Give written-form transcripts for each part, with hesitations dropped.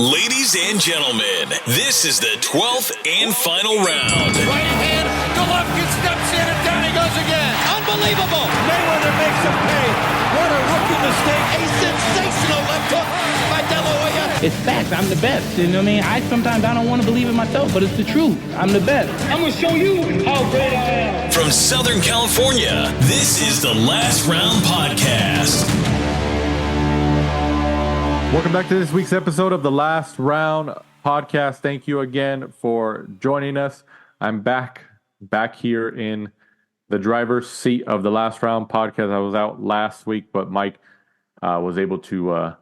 Ladies and gentlemen, this is the 12th and final round. Right hand, Golovkin steps in and down he goes again. Unbelievable. Mayweather makes him pay. What a rookie mistake. A sensational left hook by De La Hoya. It's facts. I'm the best. You know what I mean? Sometimes I don't want to believe it myself, but it's the truth. I'm the best. I'm going to show you how great I am. From Southern California, this is the Last Round Podcast. Welcome back to this week's episode of the Last Round Podcast. Thank you again for joining us. I'm back here in the driver's seat of the Last Round Podcast. I was out last week, but Mike was able to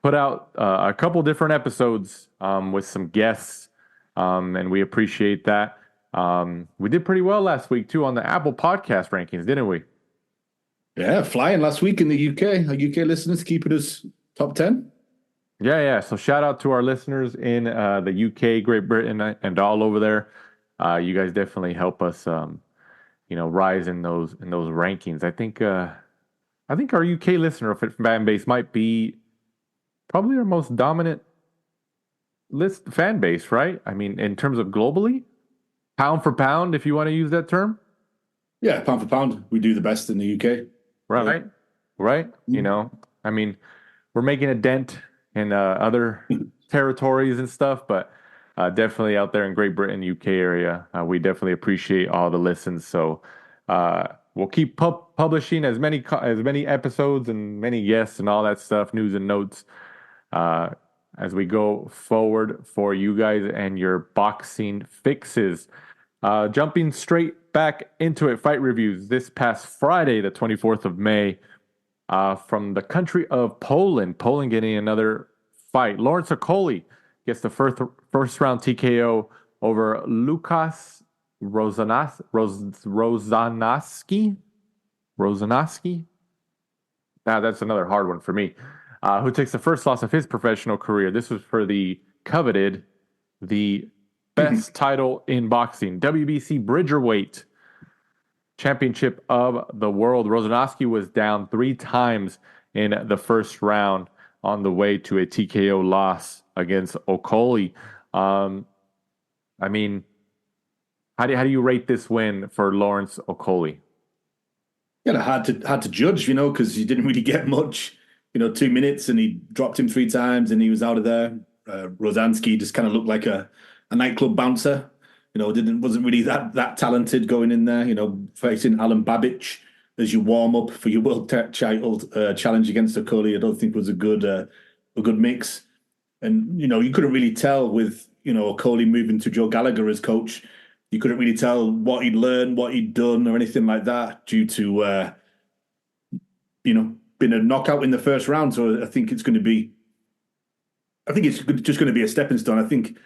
put out a couple different episodes with some guests, and we appreciate that. We did pretty well last week, too, on the Apple Podcast rankings, didn't we? Yeah, flying last week in the UK. Our UK listeners keeping us top 10. Yeah. So shout out to our listeners in the UK, Great Britain, and all over there. You guys definitely help us, rise in those rankings. I think our UK listener fan base might be probably our most dominant fan base, right? I mean, in terms of globally, pound for pound, if you want to use that term. Yeah, pound for pound, we do the best in the UK. Right. Mm-hmm. I mean, we're making a dent in other territories and stuff, but definitely out there in Great Britain, UK area, we definitely appreciate all the listens. So we'll keep publishing as many episodes and many guests and all that stuff, news and notes, as we go forward for you guys and your boxing fixes. Jumping straight back into it, fight reviews this past Friday, the 24th of May. From the country of Poland getting another fight. Larence Okolie gets the first round TKO over Lukasz Rozanoski. That's another hard one for me. Who takes the first loss of his professional career. This was for the coveted, the best title in boxing, WBC Bridgerweight Championship of the world. Rozinoski was down 3 times in the first round on the way to a TKO loss against Okoli. I mean, how do you rate this win for Larence Okolie? Yeah, hard to judge, because he didn't really get much. 2 minutes and he dropped him 3 times and he was out of there. Rozanski just kind of looked like a nightclub bouncer. Wasn't really that talented going in there. Facing Alan Babic as you warm up for your world title challenge against Okoli, I don't think was a good mix. And you couldn't really tell with Okoli moving to Joe Gallagher as coach. You couldn't really tell what he'd learned, what he'd done, or anything like that due to being a knockout in the first round. So I think it's just going to be a stepping stone. I think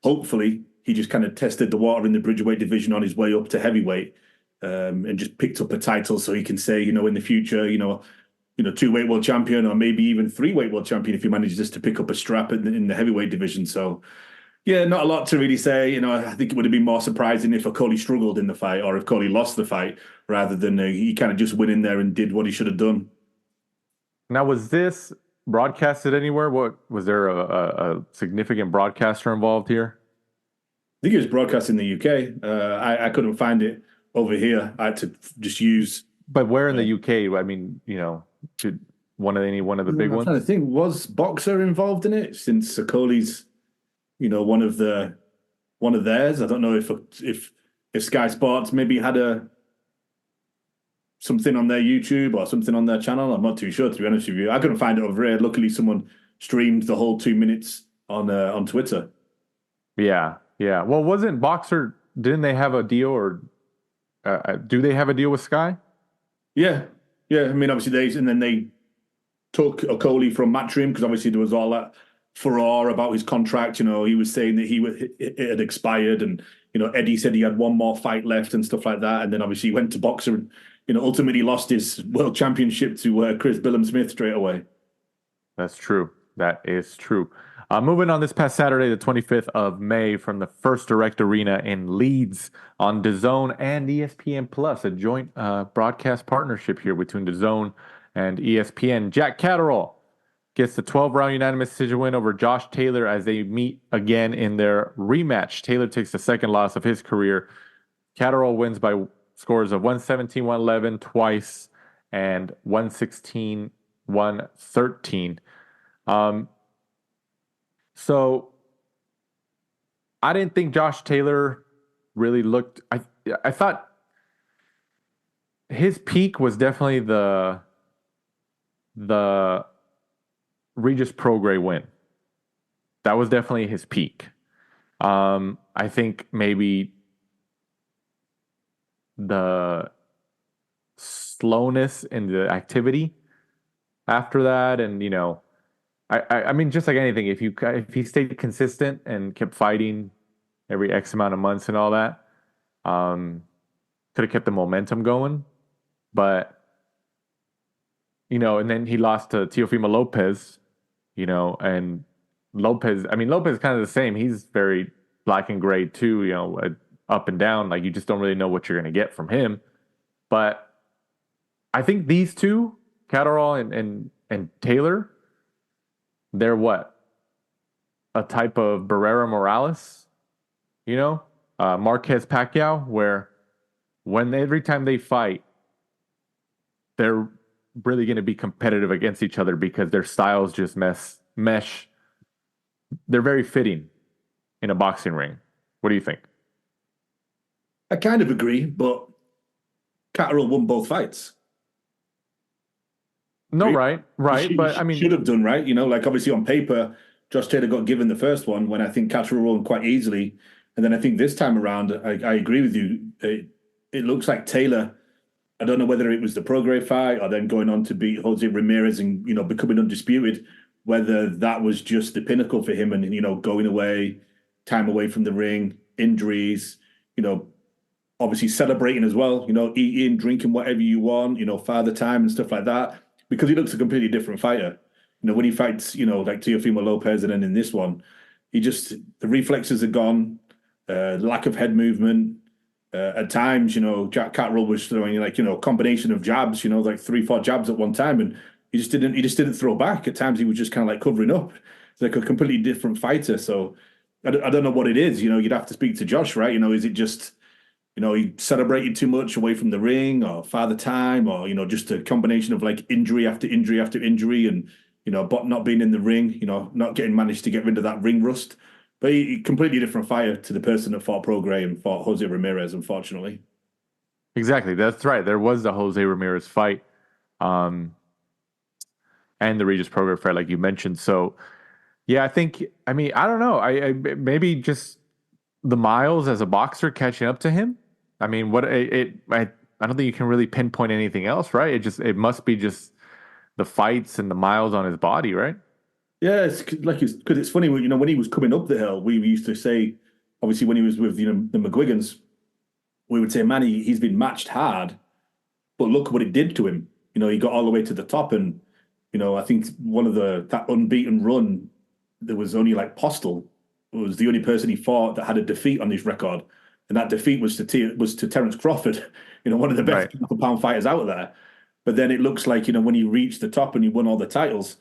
hopefully he just kind of tested the water in the Bridgerweight division on his way up to heavyweight, and just picked up a title so he can say, in the future, 2-weight world champion or maybe even 3-weight world champion if he manages to pick up a strap in the heavyweight division. So, yeah, not a lot to really say. I think it would have been more surprising if Okoli struggled in the fight or if Okoli lost the fight rather than he kind of just went in there and did what he should have done. Now, was this broadcasted anywhere? Was there a significant broadcaster involved here? I think it was broadcast in the UK. I couldn't find it over here. I had to just use. But where in the UK? I mean, should one of the big ones? I'm trying to think. Was Boxer involved in it? Since Okoli's, one of theirs. I don't know if Sky Sports maybe had something on their YouTube or something on their channel. I'm not too sure, to be honest with you. I couldn't find it over here. Luckily, someone streamed the whole 2 minutes on Twitter. Yeah. Well, wasn't Boxer? Didn't they have a deal, or do they have a deal with Sky? Yeah. I mean, obviously they took Okoli from Matchroom because obviously there was all that furore about his contract. He was saying that it had expired, and Eddie said he had one more fight left and stuff like that. And then obviously he went to Boxer and ultimately lost his world championship to Chris Billam-Smith straight away. That's true. That is true. Moving on, this past Saturday, the 25th of May, from the First Direct Arena in Leeds on DAZN and ESPN Plus, a joint broadcast partnership here between DAZN and ESPN. Jack Catterall gets the 12-round unanimous decision win over Josh Taylor as they meet again in their rematch. Taylor takes the second loss of his career. Catterall wins by scores of 117-111 twice and 116-113. So I didn't think Josh Taylor really looked. I thought his peak was definitely the Regis Prograis win. That was definitely his peak. I think maybe the slowness in the activity after that, and I mean, just like anything, if he stayed consistent and kept fighting every X amount of months and all that, could have kept the momentum going. But and then he lost to Teofimo Lopez, and Lopez is kind of the same. He's very black and gray too, up and down. Like, you just don't really know what you're going to get from him. But I think these two, Catterall and Taylor, they're what? A type of Barrera Morales, Marquez Pacquiao, where every time they fight, they're really going to be competitive against each other because their styles just mesh. They're very fitting in a boxing ring. What do you think? I kind of agree, but Catterall won both fights. No, right. But I mean, should have done, right? Like, obviously on paper, Josh Taylor got given the first one when I think Catterall won quite easily. And then I think this time around, I agree with you. It looks like Taylor, I don't know whether it was the Prograis fight or then going on to beat Jose Ramirez and, becoming undisputed, whether that was just the pinnacle for him and, going away, time away from the ring, injuries, obviously celebrating as well, eating, drinking, whatever you want, father time and stuff like that, because he looks a completely different fighter. When he fights, like Teofimo Lopez, and then in this one, the reflexes are gone, lack of head movement. At times, Jack Catterall was throwing combination of jabs, like 3-4 jabs at one time, and he just didn't throw back. At times, he was just kind of like covering up. It's like a completely different fighter. So I don't know what it is. You'd have to speak to Josh, right? Is it just he celebrated too much away from the ring, or father time, or just a combination of like injury after injury after injury, and but not being in the ring, not managed to get rid of that ring rust. But he completely different fighter to the person that fought Prograis and fought Jose Ramirez, unfortunately. Exactly. That's right. There was the Jose Ramirez fight, and the Regis Prograis fight, like you mentioned. So, yeah, I don't know. I maybe just the miles as a boxer catching up to him. I mean, I don't think you can really pinpoint anything else, right? It must be just the fights and the miles on his body, right? Yeah, it's because it's funny when he was coming up the hill, we used to say, obviously when he was with the McGuigans, we would say, man, he's been matched hard, but look what it did to him. He got all the way to the top, and I think one of that unbeaten run, there was only like Postel was the only person he fought that had a defeat on his record, and that defeat was to Terence Crawford, one of the best pound fighters out there. But then it looks like when he reached the top and he won all the titles,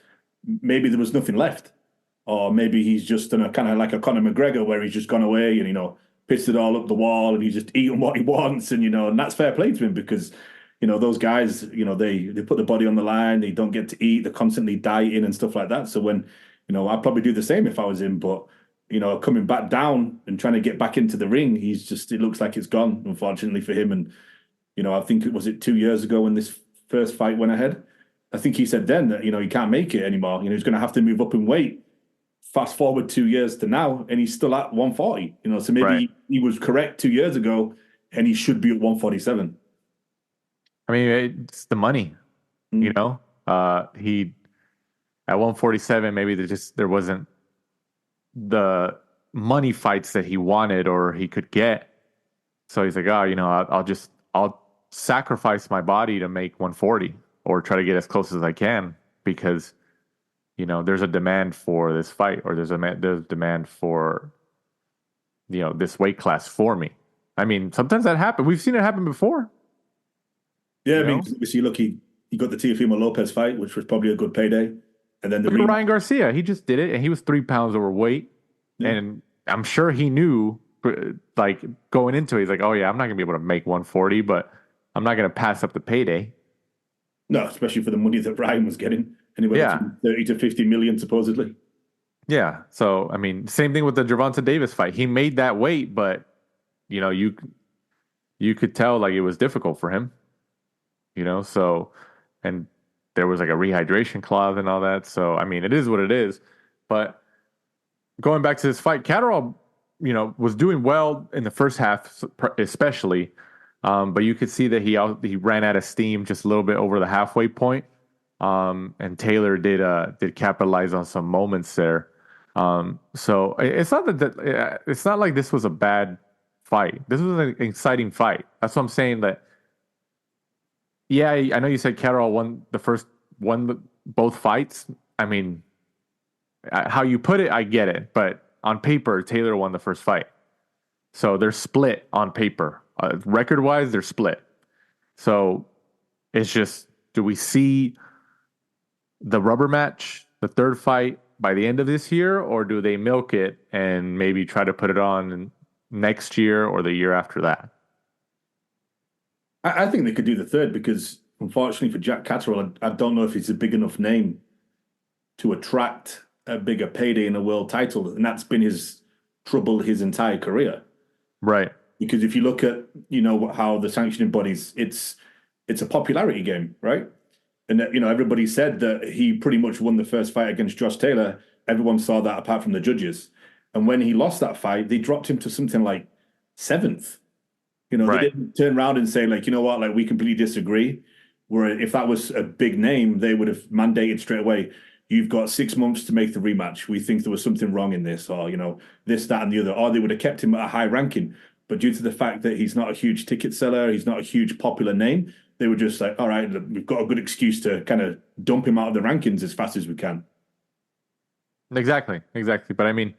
maybe there was nothing left, or maybe he's just done a kind of like a Conor McGregor where he's just gone away and pissed it all up the wall and he's just eating what he wants, and that's fair play to him because those guys they put the body on the line, they don't get to eat, they're constantly dieting and stuff like that. So when I'd probably do the same if I was him, but coming back down and trying to get back into the ring, it looks like it's gone, unfortunately for him. And I think it was 2 years ago when this first fight went ahead. I think he said then that, he can't make it anymore. He's going to have to move up in weight. Fast forward 2 years to now, and he's still at 140. So maybe he was correct 2 years ago, and he should be at 147. I mean, it's the money, he at 147, maybe there wasn't the money fights that he wanted or he could get. So he's like, I'll sacrifice my body to make 140. Or try to get as close as I can because, there's a demand for this fight, or there's demand for, this weight class for me. I mean, sometimes that happens. We've seen it happen before. Yeah, I mean, obviously, look, he got the Teofimo Lopez fight, which was probably a good payday. And then the Look at Ryan Garcia. He just did it, and he was 3 pounds overweight. Yeah. And I'm sure he knew, like, going into it, he's like, oh, yeah, I'm not going to be able to make 140, but I'm not going to pass up the payday. No, especially for the money that Ryan was getting. Anywhere between 30 to 50 million, supposedly. Yeah. So, I mean, same thing with the Gervonta Davis fight. He made that weight, but, you know, you could tell, like, it was difficult for him. You know, so, and there was like a rehydration clause and all that. So, I mean, it is what it is. But going back to this fight, Catterall, you know, was doing well in the first half, especially. But you could see that he ran out of steam just a little bit over the halfway point. And Taylor did capitalize on some moments there. So it's not it's not like this was a bad fight. This was an exciting fight. That's what I'm saying. That yeah, I know you said Catterall won both fights. I mean, how you put it, I get it. But on paper, Taylor won the first fight. So they're split on paper. Record-wise, they're split. So it's just, do we see the rubber match, the third fight, by the end of this year, or do they milk it and maybe try to put it on next year or the year after that? I think they could do the third because, unfortunately for Jack Catterall, I don't know if he's a big enough name to attract a bigger payday in a world title, and that's been his trouble his entire career. Right. Because if you look at, you know, how the sanctioning bodies, it's a popularity game, right? And, you know, everybody said that he pretty much won the first fight against Josh Taylor. Everyone saw that apart from the judges. And when he lost that fight, they dropped him to something like 7th. You know, right. They didn't turn around and say, like, you know what, like, we completely disagree. Where if that was a big name, they would have mandated straight away, you've got 6 months to make the rematch. We think there was something wrong in this, or, you know, this, that, and the other. Or they would have kept him at a high ranking. But due to the fact that he's not a huge ticket seller, he's not a huge popular name, they were just like, all right, we've got a good excuse to kind of dump him out of the rankings as fast as we can. Exactly. But I mean,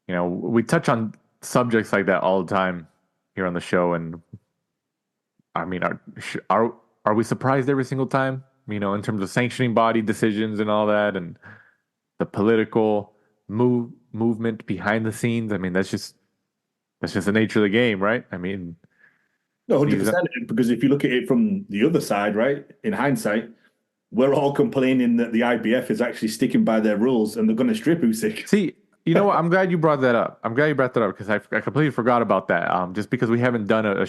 you know, we touch on subjects like that all the time here on the show. And I mean, are we surprised every single time, you know, in terms of sanctioning body decisions and all that, and the political movement behind the scenes? I mean, that's just the nature of the game, right? I mean, no, 100%. Because if you look at it from the other side, right, in hindsight, we're all complaining that the IBF is actually sticking by their rules and they're going to strip Usyk. See, you know what? I'm glad you brought that up. Because I completely forgot about that. Just because we haven't done a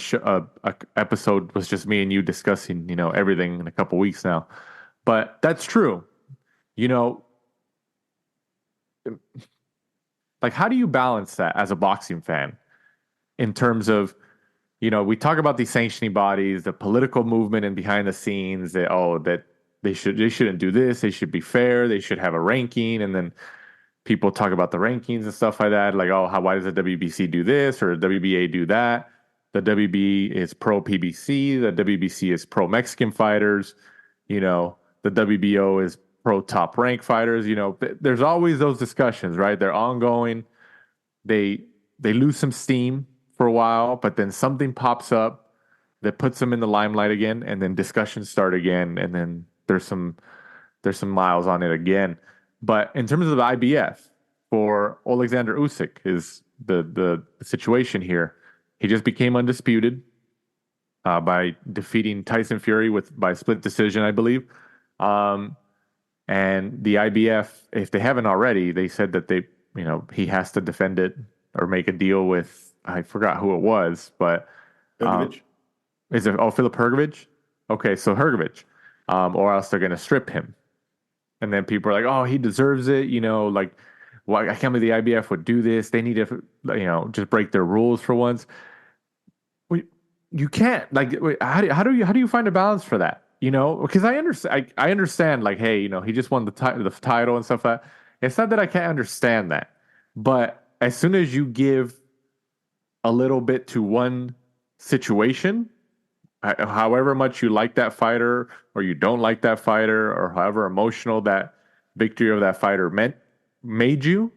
episode was just me and you discussing, you know, everything in a couple weeks now. But that's true. You know, like, how do you balance that as a boxing fan in terms of, you know, we talk about these sanctioning bodies, the political movement and behind the scenes that they shouldn't do this. They should be fair. They should have a ranking. And then people talk about the rankings and stuff like that. Like, why does the WBC do this or the WBA do that? The WB is pro PBC. The WBC is pro Mexican fighters. You know, the WBO is pro top rank fighters. You know, there's always those discussions, right? They're ongoing. They lose some steam for a while, but then something pops up that puts them in the limelight again, and then discussions start again, and then there's some miles on it again. But in terms of the IBF, for Oleksandr Usyk is the situation here. He just became undisputed by defeating Tyson Fury by split decision, I believe. And the IBF, if they haven't already, they said that he has to defend it or make a deal with, I forgot who it was, but is it Filip Hrgovic? Okay, so Hrgovic, or else they're going to strip him. And then people are like, oh, he deserves it. You know, like, well, I can't believe the IBF would do this. They need to, you know, just break their rules for once. You can't. Like, how do you find a balance for that? You know, because I understand. Like, hey, you know, he just won the title and stuff like that. It's not that I can't understand that, but as soon as you give a little bit to one situation, however much you like that fighter or you don't like that fighter, or however emotional that victory of that fighter made you,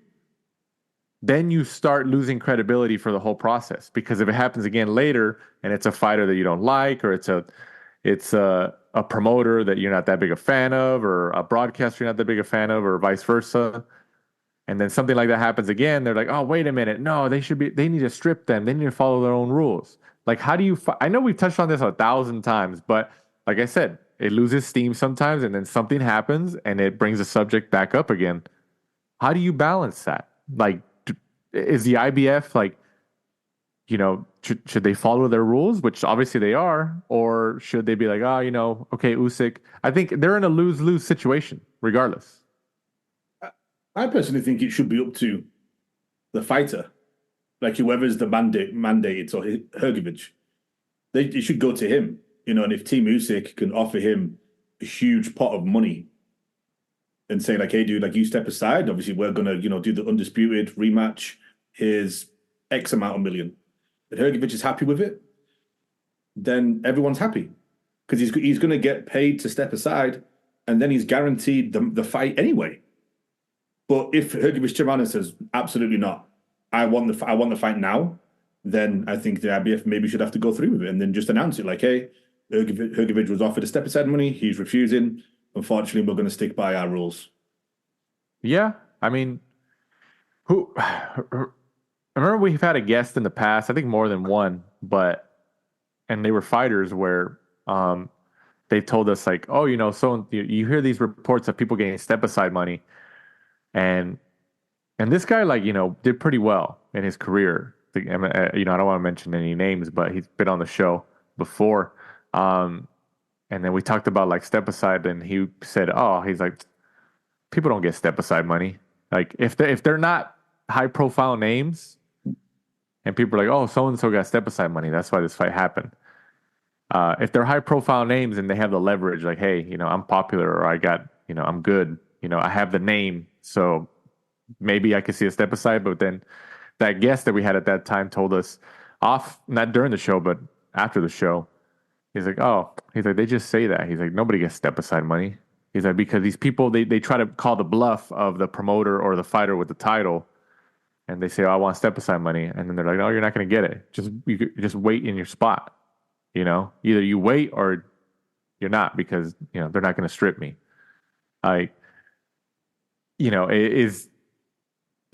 then you start losing credibility for the whole process. Because if it happens again later and it's a fighter that you don't like, or it's a a promoter that you're not that big a fan of, or a broadcaster you're not that big a fan of, or vice versa. And then something like that happens again. They're like, oh, wait a minute. No, they need to strip them. They need to follow their own rules. Like, how do you, I know we've touched on this 1,000 times, but like I said, it loses steam sometimes, and then something happens and it brings the subject back up again. How do you balance that? Like, is the IBF like, should they follow their rules, which obviously they are, or should they be like, okay, Usyk? I think they're in a lose-lose situation regardless. I personally think it should be up to the fighter, like whoever's the mandated, or Hrgovic. It should go to him, and if Team Usyk can offer him a huge pot of money and say like, hey, dude, like you step aside, obviously we're going to, do the Undisputed rematch, here's X amount of million. If Hrgovic is happy with it, then everyone's happy because he's going to get paid to step aside, and then he's guaranteed the fight anyway. But if Hrgovic turns around and says, absolutely not, I want the fight now, then I think the IBF maybe should have to go through with it and then just announce it like, hey, Hrgovic was offered a step aside money, he's refusing. Unfortunately, we're going to stick by our rules. Yeah, I mean, I remember we've had a guest in the past, I think more than one, and they were fighters where they told us like, oh, so you hear these reports of people getting step aside money, and this guy like did pretty well in his career. I don't want to mention any names, but he's been on the show before. And then we talked about like step aside, and he said, he's like, people don't get step aside money. Like if they're not high profile names, and people are like, oh, so and so got step aside money, that's why this fight happened. If they're high profile names and they have the leverage, like, hey, I'm popular, or I got, I'm good, I have the name, so maybe I could see a step aside. But then that guest that we had at that time told us not during the show, but after the show, he's like, they just say that. He's like, nobody gets step aside money. He's like, because these people, they try to call the bluff of the promoter or the fighter with the title, and they say, I want step aside money. And then they're like, no, you're not going to get it. Just wait in your spot. Either you wait or you're not, because, they're not going to strip me. Like, is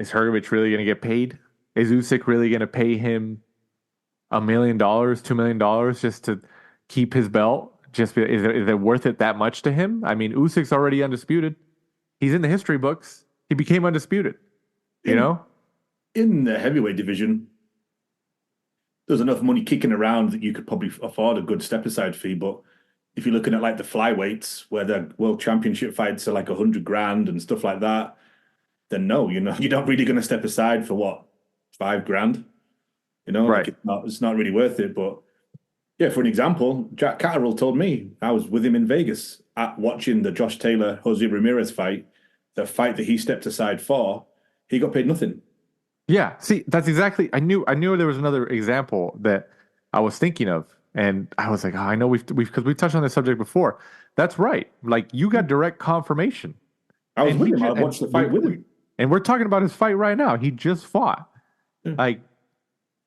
Hrgovic really going to get paid? Is Usyk really going to pay him $1 million, $2 million just to keep his belt? Is it worth it that much to him? I mean, Usyk's already undisputed. He's in the history books. He became undisputed. In the heavyweight division, there's enough money kicking around that you could probably afford a good step aside fee. But if you're looking at like the flyweights, where the world championship fights are like $100,000 and stuff like that, then no, you're not really going to step aside for what, $5,000? Right? Like it's not really worth it. But yeah, for an example, Jack Catterall told me, I was with him in Vegas watching the Josh Taylor Jose Ramirez fight. The fight that he stepped aside for, he got paid nothing. Yeah, see, that's exactly. I knew there was another example that I was thinking of, and I was like, I know because we touched on this subject before. That's right. Like, you got direct confirmation. I was with him. I watched the fight with him, and we're talking about his fight right now. He just fought. Yeah. Like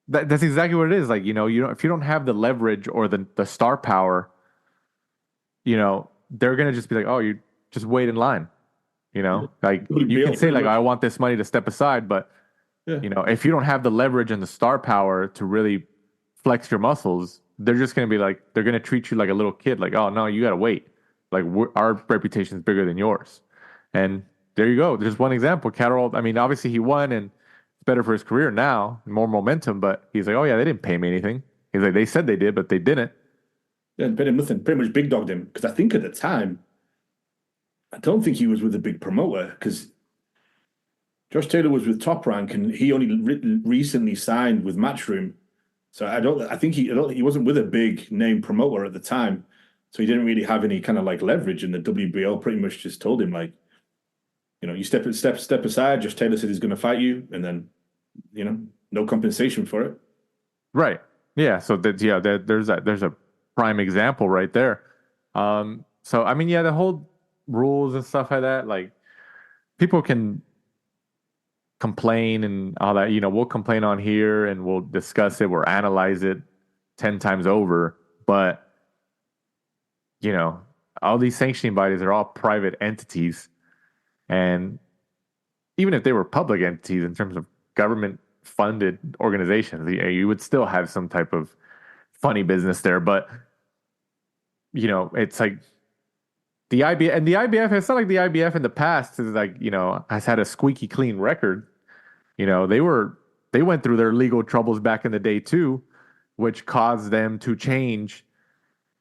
that's exactly what it is. Like, if you don't have the leverage or the star power, they're gonna just be like, oh, you just wait in line. Like you can say like, I want this money to step aside, but if you don't have the leverage and the star power to really flex your muscles, they're just going to be like, they're going to treat you like a little kid. Like, oh no, you got to wait. Like our reputation is bigger than yours. And there you go. There's one example. Catterall, I mean, obviously he won and it's better for his career now, more momentum, but he's like, oh yeah, they didn't pay me anything. He's like, they said they did, but they didn't. Yeah, paid him nothing. Pretty much big dogged him. Because I think at the time, I don't think he was with a big promoter, because Josh Taylor was with Top Rank, and he only recently signed with Matchroom. So I think he wasn't with a big name promoter at the time. So he didn't really have any kind of like leverage, and the WBO pretty much just told him like, you step aside. Josh Taylor said he's going to fight you, and then, no compensation for it. Right. Yeah. So there's a prime example right there. So I mean, yeah, the whole rules and stuff like that, like people can complain and all that, we'll complain on here and we'll discuss it, we'll analyze it 10 times over. But all these sanctioning bodies are all private entities. And even if they were public entities in terms of government funded organizations, you would still have some type of funny business there. But, it's like the IBF, and the IBF, it's not like the IBF in the past is like, has had a squeaky clean record. They went through their legal troubles back in the day too, which caused them to change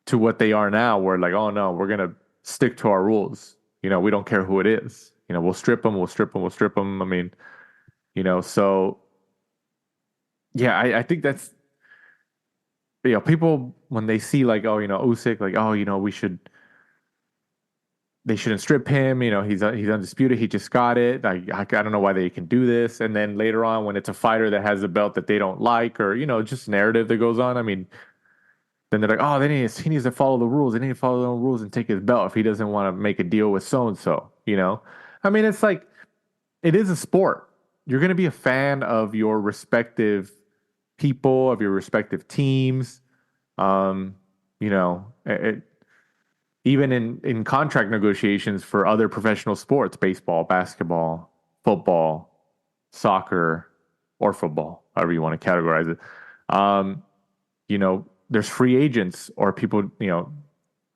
to what they are now, where like, oh no, we're going to stick to our rules. We don't care who it is. We'll strip them. I mean, so yeah, I think that's, people when they see like, oh, Usyk, like, oh, they shouldn't strip him. He's undisputed. He just got it. I don't know why they can do this. And then later on, when it's a fighter that has a belt that they don't like, or just narrative that goes on. I mean, then they're like, oh, he needs to follow the rules. They need to follow the rules and take his belt if he doesn't want to make a deal with so and so. I mean, it's like, it is a sport. You're going to be a fan of your respective people, of your respective teams. Even in contract negotiations for other professional sports, baseball, basketball, football, soccer, or football, however you want to categorize it. There's free agents or people,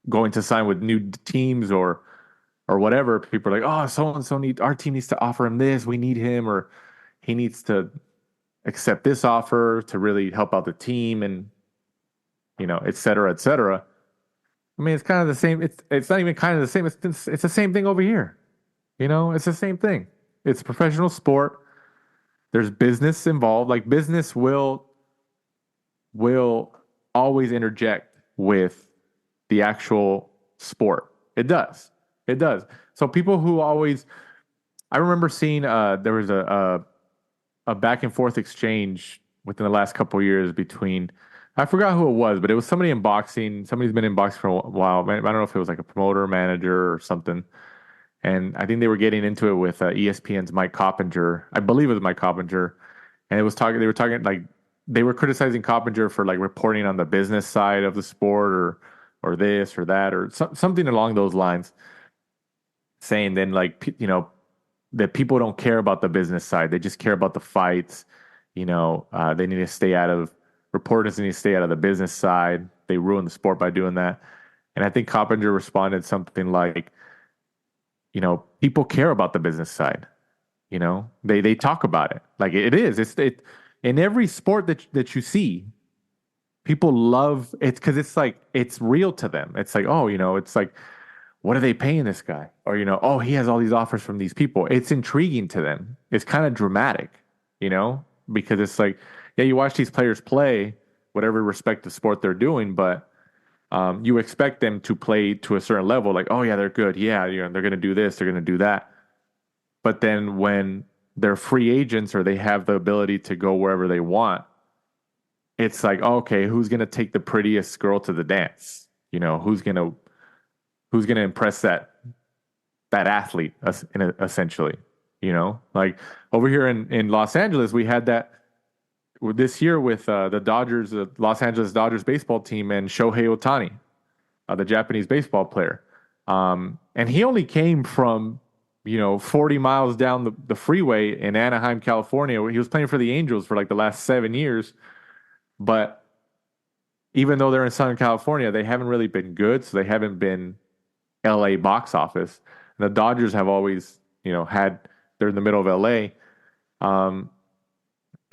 going to sign with new teams or whatever. People are like, oh, so-and-so our team needs to offer him this. We need him, or he needs to accept this offer to really help out the team, and, et cetera, et cetera. I mean, it's kind of the same. It's not even kind of the same. It's the same thing over here. It's the same thing. It's a professional sport. There's business involved. Like, business will always interject with the actual sport. It does. So people who always, I remember seeing there was a back and forth exchange within the last couple of years between, I forgot who it was, but it was somebody in boxing. Somebody's been in boxing for a while. I don't know if it was like a promoter, manager, or something. And I think they were getting into it with ESPN's Mike Coppinger. I believe it was Mike Coppinger. And they were talking like, they were criticizing Coppinger for like reporting on the business side of the sport, or this or that, or something along those lines. Saying then, like, that people don't care about the business side. They just care about the fights. They need to stay out of, reporters need to stay out of the business side. They ruin the sport by doing that. And I think Coppinger responded something like, people care about the business side. They talk about it. Like, it is. It's in every sport that you see, people love it because it's like, it's real to them. It's like, oh, it's like, what are they paying this guy? Or, oh, he has all these offers from these people. It's intriguing to them. It's kind of dramatic, because it's like, yeah, you watch these players play, whatever respective sport they're doing, but you expect them to play to a certain level. Like, oh, yeah, they're good. Yeah, they're going to do this. They're going to do that. But then when they're free agents or they have the ability to go wherever they want, it's like, oh, okay, who's going to take the prettiest girl to the dance? Who's going to impress that athlete, essentially? Like over here in Los Angeles, we had that this year with the Dodgers, the Los Angeles Dodgers baseball team, and Shohei Ohtani, the Japanese baseball player. And he only came from, 40 miles down the freeway in Anaheim, California, where he was playing for the Angels for like the last 7 years. But even though they're in Southern California, they haven't really been good. So they haven't been LA box office. And the Dodgers have always, they're in the middle of LA.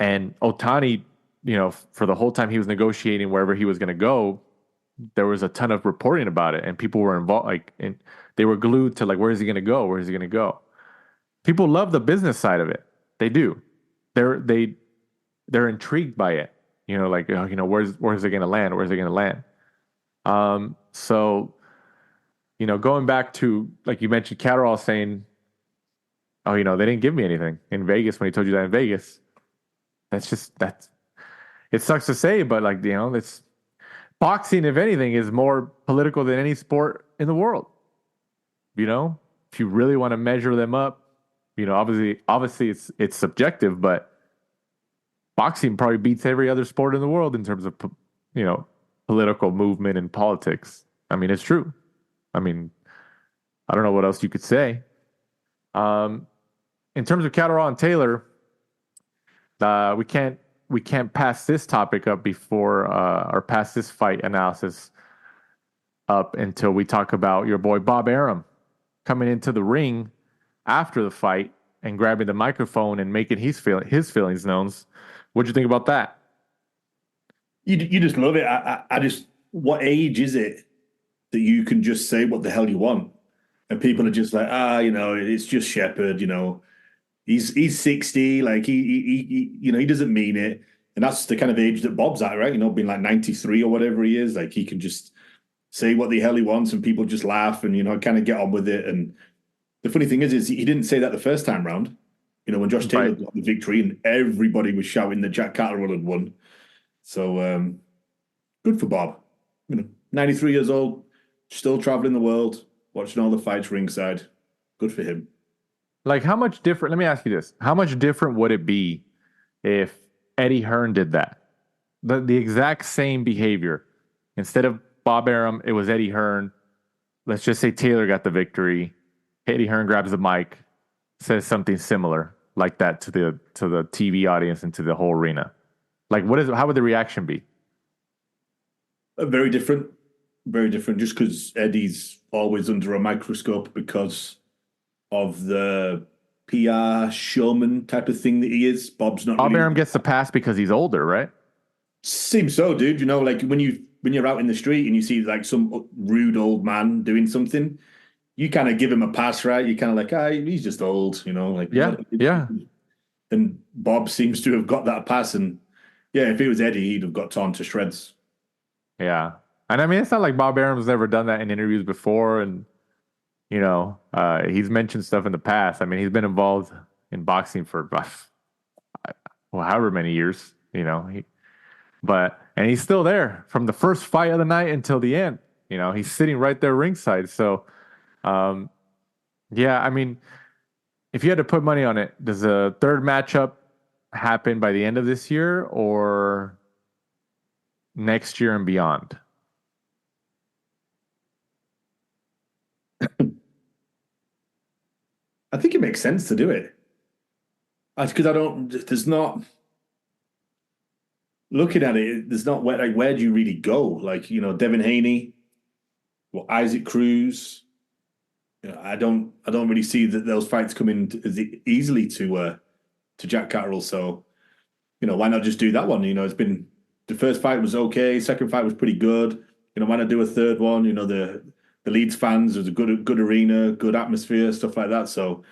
And Ohtani, for the whole time he was negotiating wherever he was going to go, there was a ton of reporting about it, and people were involved, like, and they were glued to like, where is he going to go? Where is he going to go? People love the business side of it. They do. They're intrigued by it. Like, where's it going to land? Where's it going to land? So, going back to, like you mentioned, Catterall saying, oh, they didn't give me anything in Vegas when he told you that in Vegas. It sucks to say, but like, it's boxing, if anything, is more political than any sport in the world. If you really want to measure them up, obviously it's subjective, but boxing probably beats every other sport in the world in terms of, political movement and politics. I mean, it's true. I mean, I don't know what else you could say. In terms of Catterall and Taylor, we can't pass this topic up before or pass this fight analysis up until we talk about your boy Bob Arum coming into the ring after the fight and grabbing the microphone and making his feelings known. What'd you think about that? You just love it. I just, what age is it that you can just say what the hell you want? And people are just like, it's just Shepherd, he's 60, like he doesn't mean it. And that's the kind of age that Bob's at, right? Being like 93 or whatever he is, like he can just say what the hell he wants and people just laugh and, kind of get on with it. And the funny thing is he didn't say that the first time round, when Josh Taylor got the victory and everybody was shouting that Jack Catterall had won. So good for Bob. 93 years old, still traveling the world, watching all the fights ringside. Good for him. Like, how much different? Let me ask you this: how much different would it be if Eddie Hearn did that? The exact same behavior. Instead of Bob Arum, it was Eddie Hearn. Let's just say Taylor got the victory. Eddie Hearn grabs the mic, says something similar like that to the TV audience and to the whole arena. Like, how would the reaction be? Very different. Very different. Just because Eddie's always under a microscope because of the PR showman type of thing that he is. Bob Arum gets the pass because he's older, right? Seems so, dude. Like when you're out in the street and you see like some rude old man doing something, you kind of give him a pass, right? You kind of like, he's just old, like yeah. And Bob seems to have got that pass, and yeah, if it was Eddie, he'd have got torn to shreds. Yeah, and I mean, it's not like Bob Arum's never done that in interviews before, and he's mentioned stuff in the past. I mean, he's been involved in boxing for however many years, and he's still there from the first fight of the night until the end. He's sitting right there ringside. So, yeah, I mean, if you had to put money on it, does a third matchup happen by the end of this year or next year and beyond? I think it makes sense to do it. Because there's not, looking at it, there's not where do you really go? Like, Devin Haney, Isaac Cruz. I don't really see that those fights coming as easily to Jack Catterall. So, why not just do that one? It's been, the first fight was okay, second fight was pretty good. Why not do a third one? The Leeds fans, there's a good arena, good atmosphere, stuff like that. So,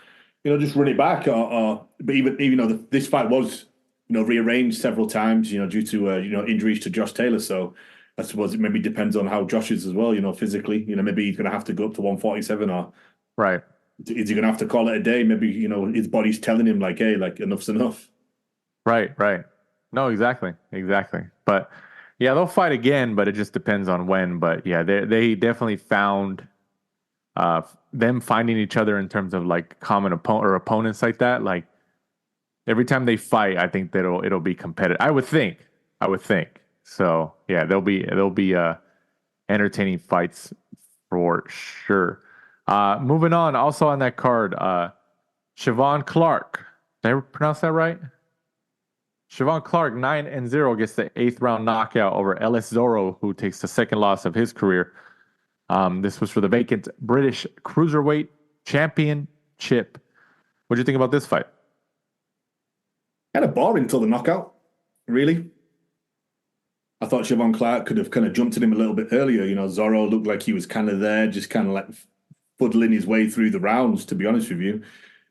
just run it back. But even though this fight was, rearranged several times, due to injuries to Josh Taylor. So I suppose it maybe depends on how Josh is as well, physically. Maybe he's going to have to go up to 147, or right. Is he going to have to call it a day? Maybe, his body's telling him like, hey, like enough's enough. Right. No, exactly. But yeah, they'll fight again, but it just depends on when. But yeah, they definitely found them finding each other in terms of like common opponents like that. Like every time they fight, I think that it'll be competitive. I would think. So yeah, there'll be entertaining fights for sure. Moving on, also on that card, Siobhan Clark. Did I pronounce that right? Siobhan Clark, 9-0, gets the 8th round knockout over Ellis Zorro, who takes the second loss of his career. This was for the vacant British Cruiserweight Championship. What do you think about this fight? Kind of boring until the knockout, really. I thought Siobhan Clark could have kind of jumped at him a little bit earlier. Zorro looked like he was kind of there, just kind of like fuddling his way through the rounds, to be honest with you.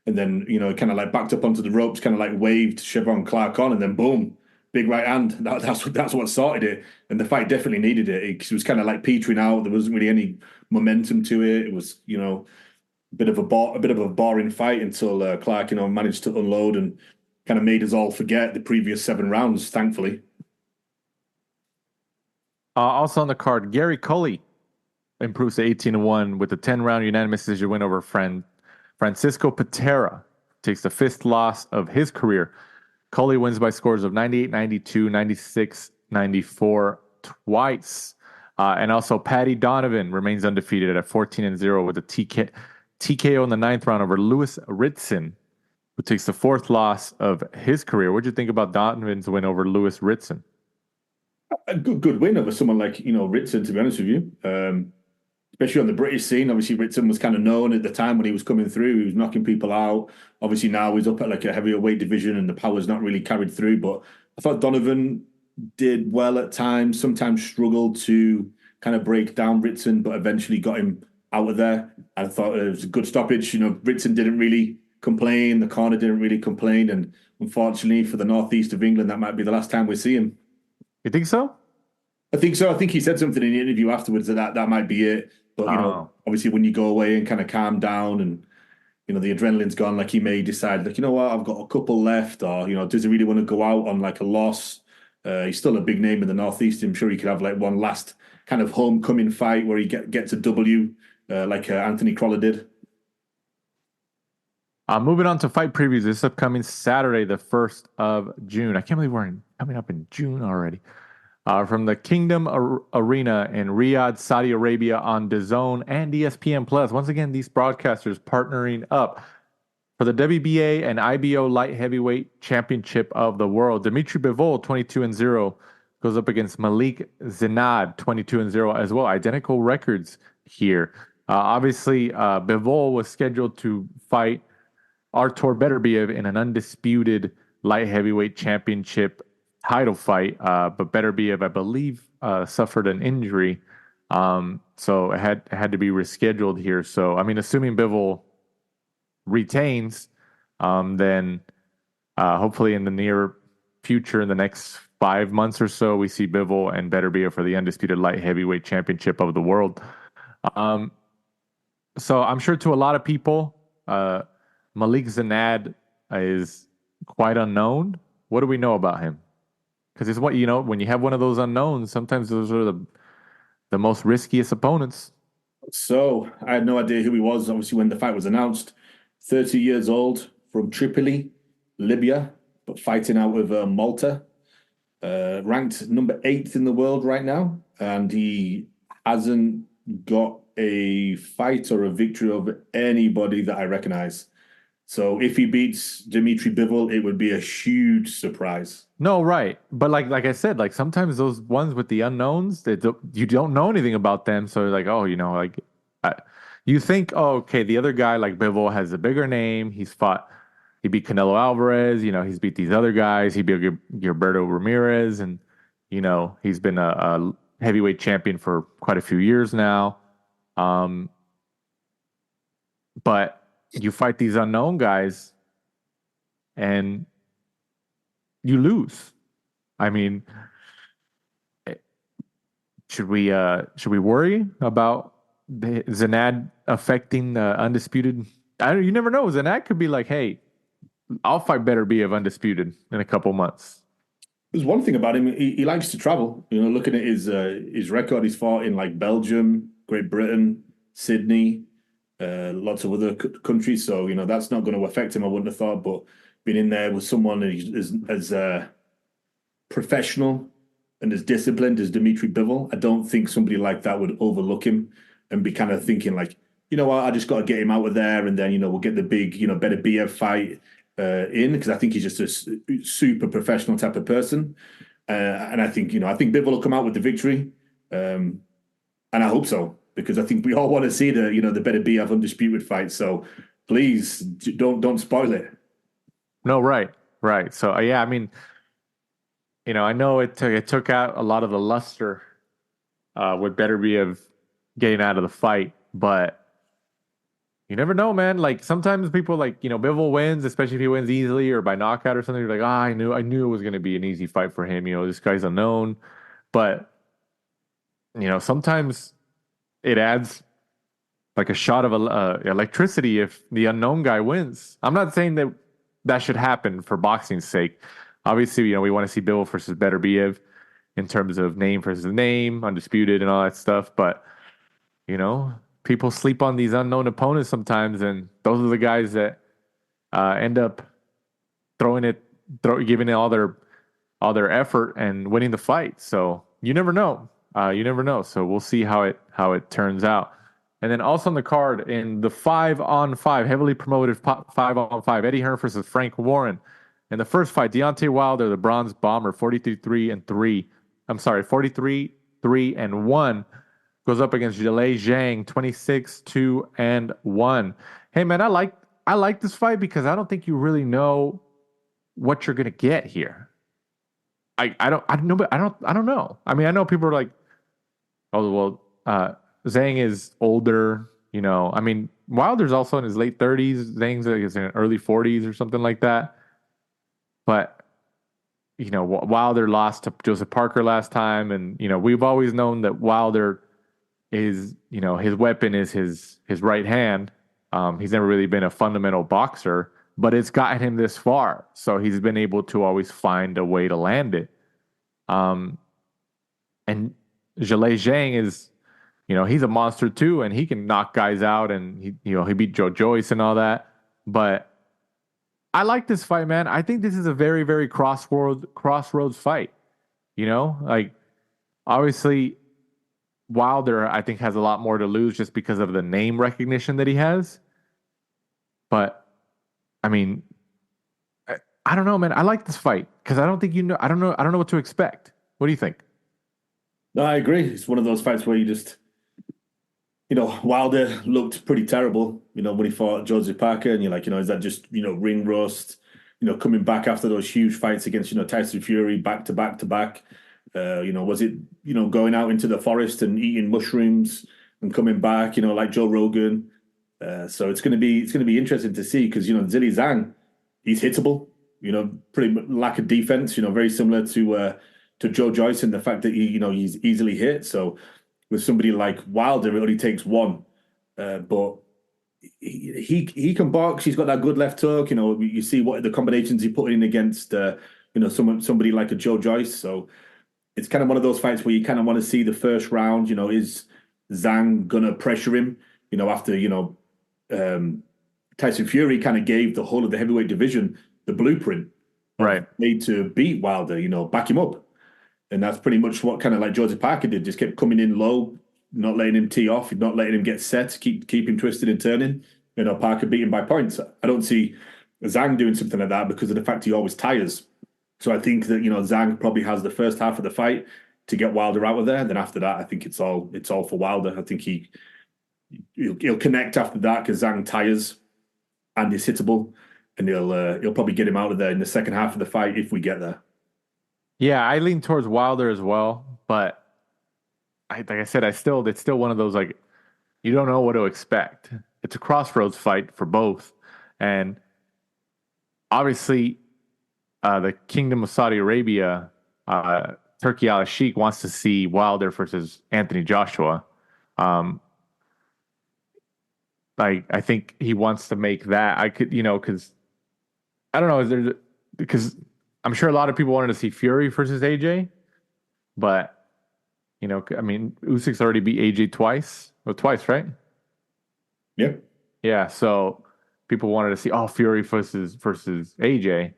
And then, kind of like backed up onto the ropes, kind of like waved Siobhan Clark on, and then boom, big right hand. That's what sorted it. And the fight definitely needed it. It was kind of like petering out. There wasn't really any momentum to it. It was, a bit of a boring fight until Clark, managed to unload and kind of made us all forget the previous 7 rounds, thankfully. Also on the card, Gary Coley improves to 18-1 with a 10-round unanimous decision win over Francisco Patera. Takes the 5th loss of his career. Coley wins by scores of 98-92, 96-94 twice. And also Paddy Donovan remains undefeated at 14-0 with a TKO in the 9th round over Louis Ritson, who takes the 4th loss of his career. What do you think about Donovan's win over Louis Ritson? A good win over someone like, Ritson, to be honest with you. Especially on the British scene. Obviously, Ritson was kind of known at the time when he was coming through. He was knocking people out. Obviously, now he's up at like a heavier weight division and the power's not really carried through. But I thought Donovan did well at times, sometimes struggled to kind of break down Ritson, but eventually got him out of there. I thought it was a good stoppage. Ritson didn't really complain. The corner didn't really complain. And unfortunately for the northeast of England, that might be the last time we see him. You think so? I think so. I think he said something in the interview afterwards that might be it. But, obviously when you go away and kind of calm down and, the adrenaline's gone, like he may decide, like, you know what, I've got a couple left, or, does he really want to go out on like a loss? He's still a big name in the Northeast. I'm sure he could have like one last kind of homecoming fight where he gets a W like Anthony Crolla did. Moving on to fight previews this upcoming Saturday, the 1st of June. I can't believe we're coming up in June already. From the Kingdom Arena in Riyadh, Saudi Arabia on DAZN and ESPN Plus. Once again, these broadcasters partnering up for the WBA and IBO Light Heavyweight Championship of the World. Dimitri Bivol, 22-0, goes up against Malik Zinad, 22-0 as well. Identical records here. Obviously, Bivol was scheduled to fight Artur Beterbiev in an undisputed light heavyweight championship title fight, but Beterbiev, I believe, suffered an injury, so it had to be rescheduled here. So, I mean, assuming Bivol retains, then hopefully in the near future, in the next 5 months or so, we see Bivol and Beterbiev for the undisputed light heavyweight championship of the world. So I'm sure to a lot of people, Malik Zinad is quite unknown. What do we know about him? Because it's what, when you have one of those unknowns, sometimes those are the most riskiest opponents. So I had no idea who he was, obviously, when the fight was announced. 30 years old, from Tripoli, Libya, but fighting out of Malta. Ranked number 8th in the world right now. And he hasn't got a fight or a victory over anybody that I recognize. So if he beats Dimitri Bivol, it would be a huge surprise. No, right. But like I said, like sometimes those ones with the unknowns, you don't know anything about them. So like, you think, okay, the other guy like Bivol has a bigger name. He beat Canelo Alvarez. He's beat these other guys. He beat Gilberto Ramirez, and he's been a heavyweight champion for quite a few years now. But you fight these unknown guys, and you lose. I mean, should we worry about the Zinad affecting the undisputed? You never know. Zinad could be like, hey, I'll fight Beterbiev undisputed in a couple months. There's one thing about him. He likes to travel. Looking at his record, he's fought in like Belgium, Great Britain, Sydney, lots of other countries. So, that's not going to affect him, I wouldn't have thought. But being in there with someone as professional and as disciplined as Dimitri Bivol, I don't think somebody like that would overlook him and be kind of thinking like, I just got to get him out of there, and then, we'll get the big, Beterbiev fight in, because I think he's just a super professional type of person. And I think Bivol will come out with the victory. And I hope so, because I think we all want to see the Beterbiev undisputed fight. So please don't spoil it. No, right. So yeah, I mean, I know it took out a lot of the luster with Beterbiev getting out of the fight, but you never know, man. Like sometimes people Bivol wins, especially if he wins easily or by knockout or something. You're like, I knew it was going to be an easy fight for him. This guy's unknown, but sometimes it adds like a shot of electricity if the unknown guy wins. I'm not saying that should happen for boxing's sake. Obviously, we want to see Bivol versus Beterbiev in terms of name versus name, undisputed and all that stuff. But, people sleep on these unknown opponents sometimes, and those are the guys that end up giving it all their effort and winning the fight. So you never know. You never know. So we'll see how it turns out. And then also on the card in the 5-on-5, heavily promoted 5-on-5, Eddie Hearn versus Frank Warren. In the first fight, Deontay Wilder, the Bronze Bomber, 43-3. I'm sorry, 43-3-1, goes up against Zhilei Zhang, 26-2-1. Hey man, I like this fight because I don't think you really know what you're gonna get here. I don't know. I mean, I know people are like, oh well, Zhang is older, you know. I mean, Wilder's also in his late 30s. Zhang's in his early 40s or something like that. But you know, Wilder lost to Joseph Parker last time, and you know, we've always known that Wilder is, you know, his weapon is his right hand. He's never really been a fundamental boxer, but it's gotten him this far. So he's been able to always find a way to land it. And Zhilei Zhang is, you know, he's a monster too, and he can knock guys out, and he beat Joe Joyce and all that. But I like this fight, man. I think this is a very, very crossroads fight. You know, like obviously Wilder, I think, has a lot more to lose just because of the name recognition that he has. But I mean, I don't know, man. I like this fight because I don't think I don't know what to expect. What do you think? No, I agree. It's one of those fights where you just, you know, Wilder looked pretty terrible, you know, when he fought Joseph Parker, and you're like, you know, is that just, you know, ring rust, you know, coming back after those huge fights against, you know, Tyson Fury back to back to back? You know, was it, you know, going out into the forest and eating mushrooms and coming back, you know, like Joe Rogan? So it's going to be interesting to see because, you know, Zhilei Zhang, he's hittable, you know, pretty lack of defense, you know, very similar to Joe Joyce in the fact that he's easily hit. So with somebody like Wilder, it only takes one, but he can box. He's got that good left hook. You know, you see what the combinations he put in against you know, somebody like a Joe Joyce. So it's kind of one of those fights where you kind of want to see the first round. You know, is Zhang gonna pressure him? You know, after, you know, Tyson Fury kind of gave the whole of the heavyweight division the blueprint, right, made to beat Wilder. You know, back him up. And that's pretty much what kind of like Joseph Parker did. Just kept coming in low, not letting him tee off, not letting him get set, keep him twisted and turning. You know, Parker beat him by points. I don't see Zhang doing something like that because of the fact he always tires. So I think that, you know, Zhang probably has the first half of the fight to get Wilder out of there. And then after that, I think it's all for Wilder. I think he'll connect after that because Zhang tires and is hittable, and he'll probably get him out of there in the second half of the fight if we get there. Yeah, I lean towards Wilder as well, but like I said, it's still one of those, like, you don't know what to expect. It's a crossroads fight for both, and obviously, the Kingdom of Saudi Arabia, Turkey Al-Sheikh wants to see Wilder versus Anthony Joshua. Like, I think he wants to make that. I could, you know, because I don't know, because I'm sure a lot of people wanted to see Fury versus AJ, but, you know, I mean, Usyk's already beat AJ twice, right? Yep. Yeah, so people wanted to see Fury versus AJ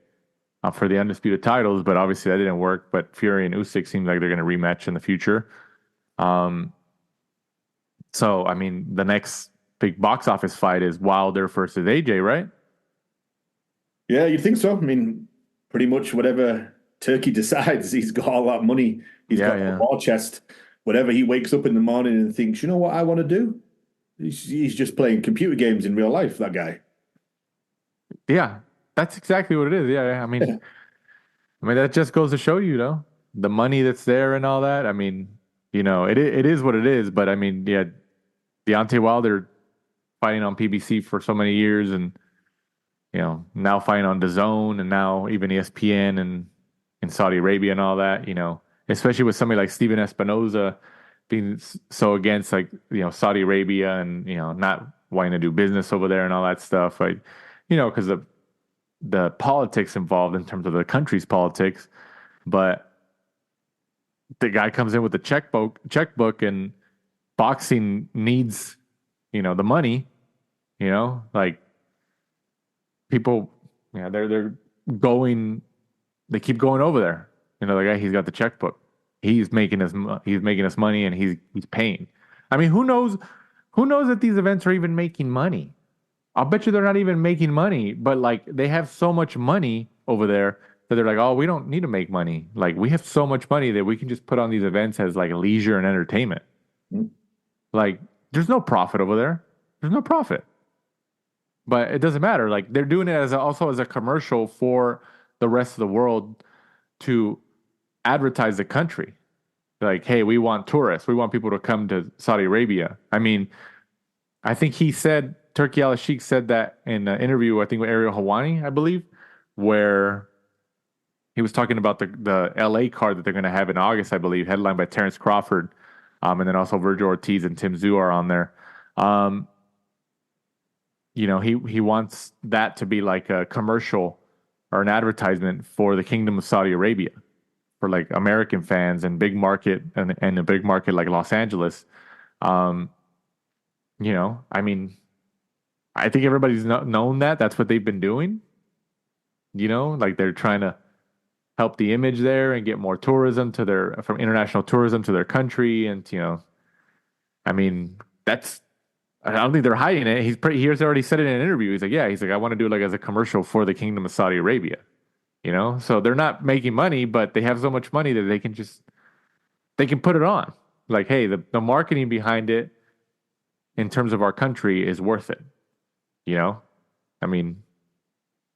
for the undisputed titles, but obviously that didn't work. But Fury and Usyk seem like they're going to rematch in the future. So I mean, the next big box office fight is Wilder versus AJ, right? Yeah, you'd think so. I mean, pretty much whatever Turkey decides, he's got all that money. He's got a war chest. Whatever he wakes up in the morning and thinks, you know what I want to do? He's just playing computer games in real life, that guy. Yeah, that's exactly what it is. Yeah, I mean, that just goes to show you, know, the money that's there and all that. I mean, you know, it is what it is. But I mean, yeah, Deontay Wilder fighting on PBC for so many years, and you know, now fighting on DAZN, and now even ESPN and in Saudi Arabia and all that. You know, especially with somebody like Steven Espinoza being so against, like, you know, Saudi Arabia and, you know, not wanting to do business over there and all that stuff. Like, you know, because of the politics involved in terms of the country's politics. But the guy comes in with the checkbook, and boxing needs, you know, the money, you know, like people, they're going, they keep going over there. You know, the guy, he's got the checkbook. he's making us money, and he's paying. I mean, who knows that these events are even making money? I'll bet you they're not even making money, but like they have so much money over there that they're like, oh, we don't need to make money. Like we have so much money that we can just put on these events as like leisure and entertainment. Mm-hmm. Like there's no profit over there. There's no profit. But it doesn't matter. Like they're doing it also as a commercial for the rest of the world to advertise the country. Like, hey, we want tourists. We want people to come to Saudi Arabia. I mean, I think Turki Al-Sheikh said that in an interview, I think with Ariel Helwani, I believe, where he was talking about the LA card that they're going to have in August, I believe, headlined by Terrence Crawford, and then also Virgil Ortiz and Tim Tszyu are on there. He wants that to be like a commercial or an advertisement for the Kingdom of Saudi Arabia, for like American fans and big market and a big market like Los Angeles. I mean, I think everybody's known that. That's what they've been doing. Like they're trying to help the image there and get more tourism from international tourism to their country. And, I mean, I don't think they're hiding it. He's already said it in an interview. He's like, I want to do it like as a commercial for the Kingdom of Saudi Arabia. So they're not making money, but they have so much money that they can put it on. Like, hey, the marketing behind it in terms of our country is worth it. I mean,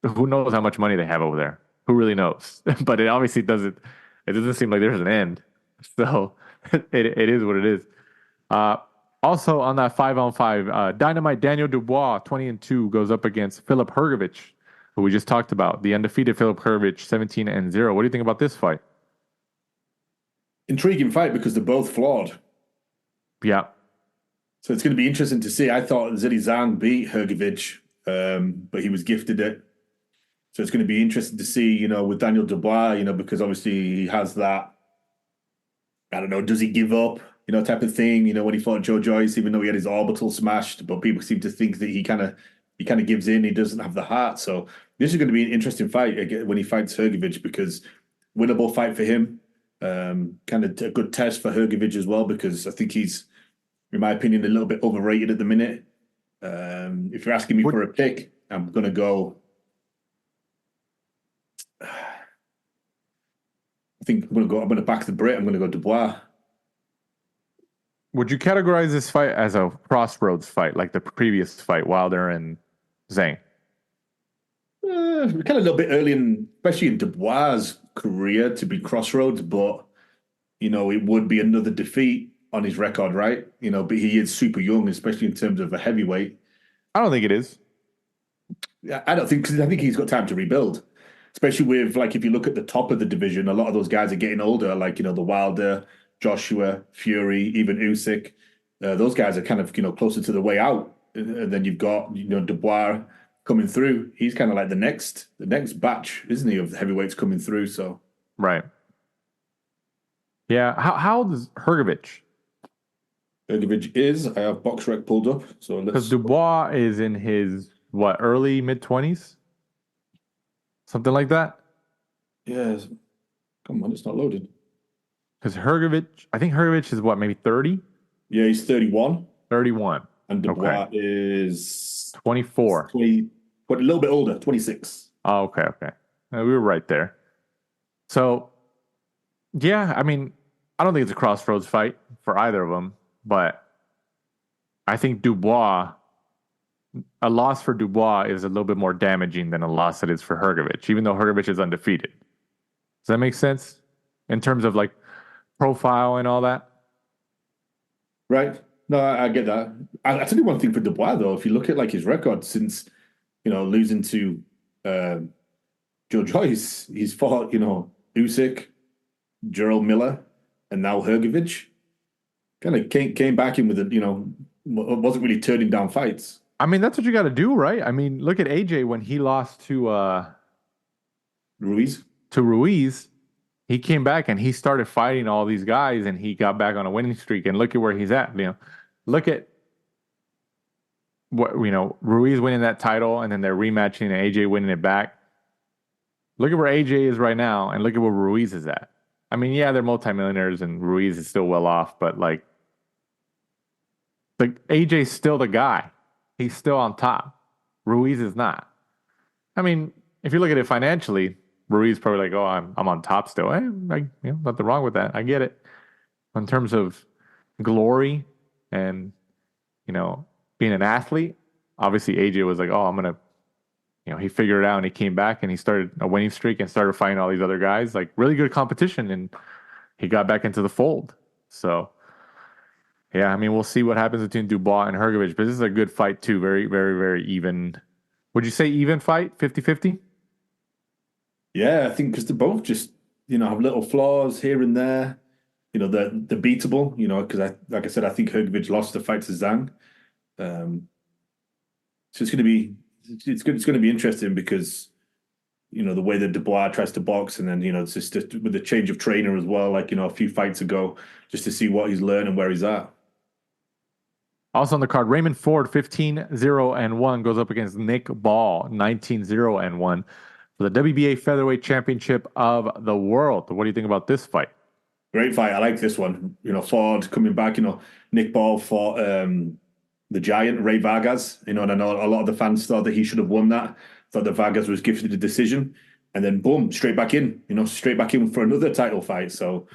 who knows how much money they have over there? Who really knows? But it obviously doesn't seem like there's an end. So it is what it is. Also on that 5-on-5, Dynamite Daniel Dubois, 20-2, goes up against Filip Hrgovic, who we just talked about. The undefeated Filip Hrgovic, 17-0. What do you think about this fight? Intriguing fight because they're both flawed. Yeah. So it's going to be interesting to see. I thought Zhilei Zhang beat Hrgovic, but he was gifted it. So it's going to be interesting to see, with Daniel Dubois, because obviously he has that, I don't know, does he give up, type of thing, when he fought Joe Joyce, even though he had his orbital smashed, but people seem to think that he kind of gives in, he doesn't have the heart. So this is going to be an interesting fight when he fights Hrgovic, because winnable fight for him, kind of a good test for Hrgovic as well, because I think he's, in my opinion, a little bit overrated at the minute. If you're asking me for a pick, I'm going to go. I think I'm going to back the Brit. I'm going to go Dubois. Would you categorize this fight as a crossroads fight, like the previous fight, Wilder and Zhang? Kind of a little bit early, especially in Dubois' career, to be crossroads. But it would be another defeat on his record, right? But he is super young, especially in terms of a heavyweight. I don't think it is. Yeah, I don't think, because I think he's got time to rebuild. Especially with, like, if you look at the top of the division, a lot of those guys are getting older, like, the Wilder, Joshua, Fury, even Usyk. Those guys are kind of, closer to the way out. And then you've got, Dubois coming through. He's kind of like the next batch, isn't he, of heavyweights coming through, so. Right. Yeah. How old is Hrgovic? Hrgovic is, I have BoxRec pulled up, so let's. Because Dubois is in his, early, mid-20s? Something like that? Yes. Come on, it's not loaded. Because Hrgovic, I think Hrgovic is maybe 30? Yeah, he's 31. 31. And Dubois is 24. 20, a little bit older, 26. Oh, okay. We were right there. So, yeah, I mean, I don't think it's a crossroads fight for either of them, but I think a loss for Dubois is a little bit more damaging than a loss that is for Hrgovic, even though Hrgovic is undefeated. Does that make sense? In terms of like profile and all that? Right. No, I get that. I tell you one thing for Dubois, though. If you look at like his record since, losing to Joe Joyce, he's fought, Usyk, Gerald Miller, and now Hrgovic. Kind of came back in with wasn't really turning down fights. I mean, that's what you got to do, right? I mean, look at AJ when he lost to Ruiz. He came back and he started fighting all these guys, and he got back on a winning streak. And look at where he's at. Look at what Ruiz winning that title, and then they're rematching, and AJ winning it back. Look at where AJ is right now, and look at where Ruiz is at. I mean, yeah, they're multimillionaires and Ruiz is still well off, but like the AJ's still the guy. He's still on top. Ruiz is not. I mean, if you look at it financially, Ruiz probably like, oh, I'm on top still. Nothing wrong with that. I get it. In terms of glory and being an athlete, obviously AJ was like, oh, I'm gonna, he figured it out and he came back and he started a winning streak and started fighting all these other guys, like really good competition, and he got back into the fold. So yeah, I mean, we'll see what happens between Dubois and Hrgovic, but this is a good fight too. Very, very, very even. Would you say even fight, 50-50? Yeah, I think because they're both just, have little flaws here and there. They're beatable, because like I said, I think Hrgovic lost the fight to Zhang. So it's going to be interesting because, the way that Dubois tries to box, and then, it's just with the change of trainer as well, like, a few fights ago, just to see what he's learned and where he's at. Also on the card, Rayomond Ford, 15-0-1, goes up against Nick Ball, 19-0-1, for the WBA Featherweight Championship of the World. What do you think about this fight? Great fight. I like this one. Ford coming back, Nick Ball fought the giant, Ray Vargas, and I know a lot of the fans thought that he should have won that, thought that Vargas was gifted a decision, and then boom, straight back in for another title fight. So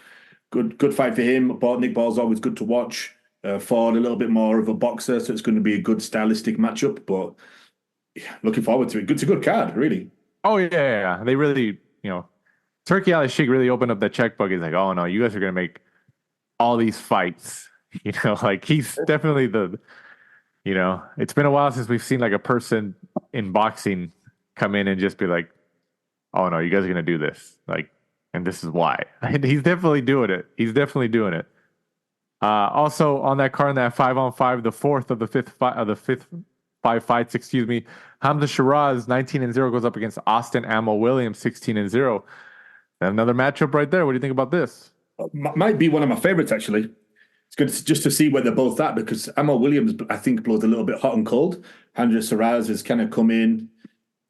good fight for him. But Nick Ball's always good to watch. Ford a little bit more of a boxer, so it's going to be a good stylistic matchup. But yeah, looking forward to it. It's a good card, really. Oh yeah. They really, Turkey Ali Sheik really opened up the checkbook. He's like, oh no, you guys are going to make all these fights. Like he's definitely it's been a while since we've seen like a person in boxing come in and just be like, oh no, you guys are going to do this. Like, and this is why. And he's definitely doing it. Also on that card, in that 5-on-5, the fourth of the fifth five fights, Hamzah Sheeraz, 19-0, goes up against Austin Ammo Williams, 16-0. Another matchup right there. What do you think about this? Might be one of my favorites, actually. It's good just to see where they're both at, because Ammo Williams, I think, blows a little bit hot and cold. Hamzah Sheeraz has kind of come in,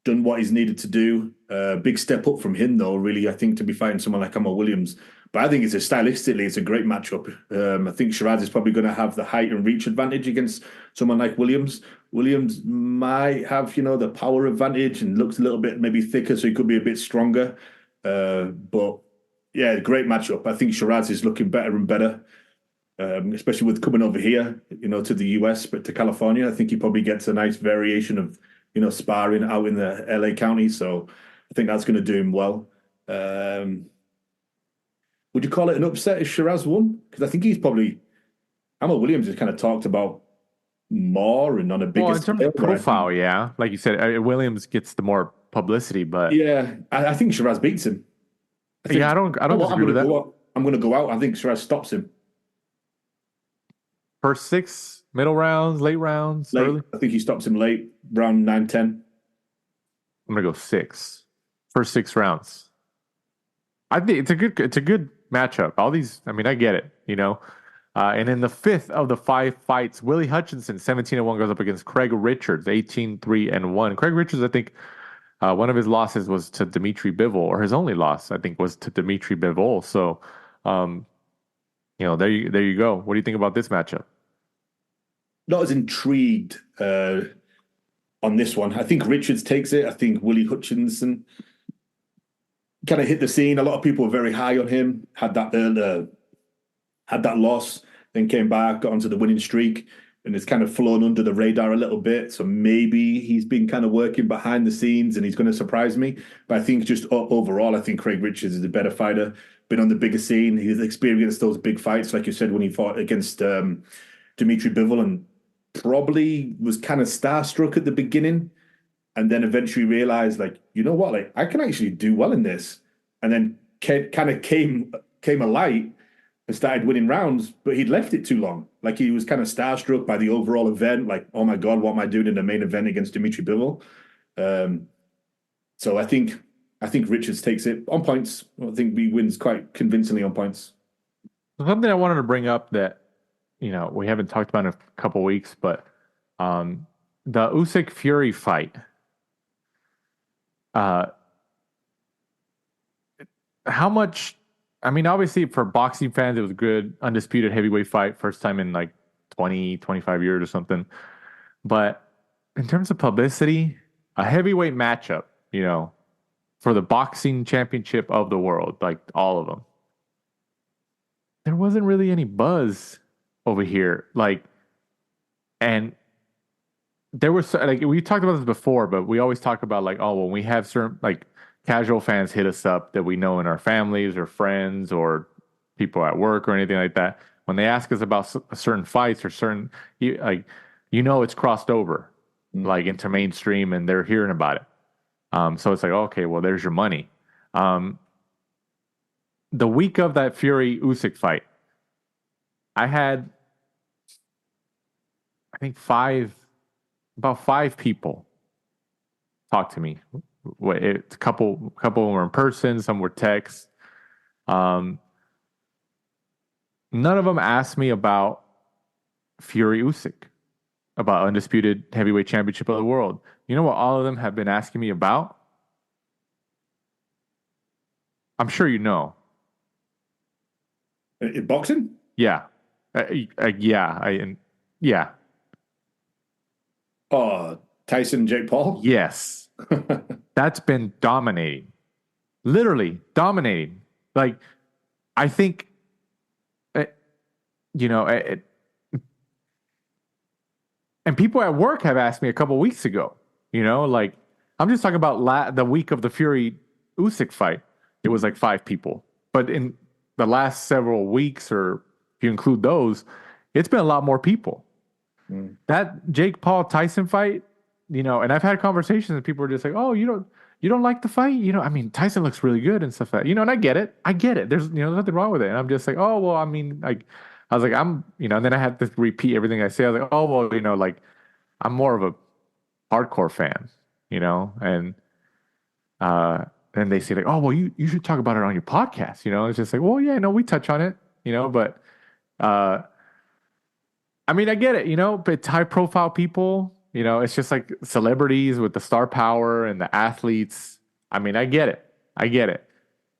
done what he's needed to do. Big step up from him, though, really, I think, to be fighting someone like Ammo Williams. But I think stylistically, it's a great matchup. I think Sheeraz is probably going to have the height and reach advantage against someone like Williams. Williams might have, the power advantage and looks a little bit maybe thicker, so he could be a bit stronger. But yeah, great matchup. I think Sheeraz is looking better and better, especially with coming over here, to the US, but to California. I think he probably gets a nice variation of, sparring out in the LA County. So I think that's going to do him well. Would you call it an upset if Sheeraz won? Because I think he's probably, Ammo Williams is kind of talked about more and on a bigger scale. In terms of profile, yeah. Like you said, Williams gets the more publicity, but yeah, I think Sheeraz beats him. I don't disagree with that. I'm going to go out. I think Sheeraz stops him. First 6, middle rounds, late rounds, early? I think he stops him late, round 9, 10. I'm going to go 6. First 6 rounds. I think it's a good matchup. All these, I mean, I get it, and in the 5th of the 5 fights, Willie Hutchinson, 17-1, goes up against Craig Richards, 18-3-1. Craig Richards, I think, one of his losses was to Dimitri Bivol, or his only loss, I think, was to Dimitri Bivol. So, there you go. What do you think about this matchup? Not as intrigued on this one. I think Richards takes it. I think Willie Hutchinson kind of hit the scene. A lot of people were very high on him. Had that loss, then came back, got onto the winning streak, and it's kind of flown under the radar a little bit. So maybe he's been kind of working behind the scenes and he's going to surprise me. But I think just overall, I think Craig Richards is a better fighter, been on the bigger scene. He's experienced those big fights, like you said, when he fought against Dimitri Bivol, and probably was kind of starstruck at the beginning, and then eventually realized, like, you know what, like, I can actually do well in this. And then kind of came alight and started winning rounds, but he'd left it too long. Like, he was kind of starstruck by the overall event. Like, oh my God, what am I doing in the main event against Dimitri Bivol? So I think Richards takes it on points. I think he wins quite convincingly on points. Something I wanted to bring up that, we haven't talked about in a couple weeks, but the Usyk Fury fight. How much I mean, obviously for boxing fans, it was a good undisputed heavyweight fight, first time in like 20, 25 years or something. But in terms of publicity, a heavyweight matchup, for the boxing championship of the world, like all of them, there wasn't really any buzz over here. And there was we talked about this before, but we always talk about when we have certain casual fans hit us up that we know in our families or friends or people at work or anything like that. When they ask us about certain fights or certain, it's crossed over into mainstream and they're hearing about it. So it's okay, well, there's your money. The week of that Fury Usyk fight, I had, I think about five people talk to me. It's a couple were in person, some were text. None of them asked me about Fury Usyk, about undisputed heavyweight championship of the world. You know what all of them have been asking me about? I'm sure you know. In boxing? Yeah. Yeah. Oh, Tyson, Jake Paul? Yes. That's been dominating. Literally dominating. I think, and people at work have asked me a couple weeks ago, I'm just talking about the week of the Fury Usyk fight. It was 5 people. But in the last several weeks, or if you include those, it's been a lot more people. That Jake Paul Tyson fight, and I've had conversations and people are just oh, you don't like the fight? Tyson looks really good and stuff and I get it. There's, nothing wrong with it. And I'm just oh, well, I was I'm, and then I had to repeat everything I say. I was oh, well, I'm more of a hardcore fan, and then they say oh, well, you should talk about it on your podcast. It's just well, yeah, no, we touch on it, but, I get it, but it's high profile people, it's just celebrities with the star power and the athletes. I get it.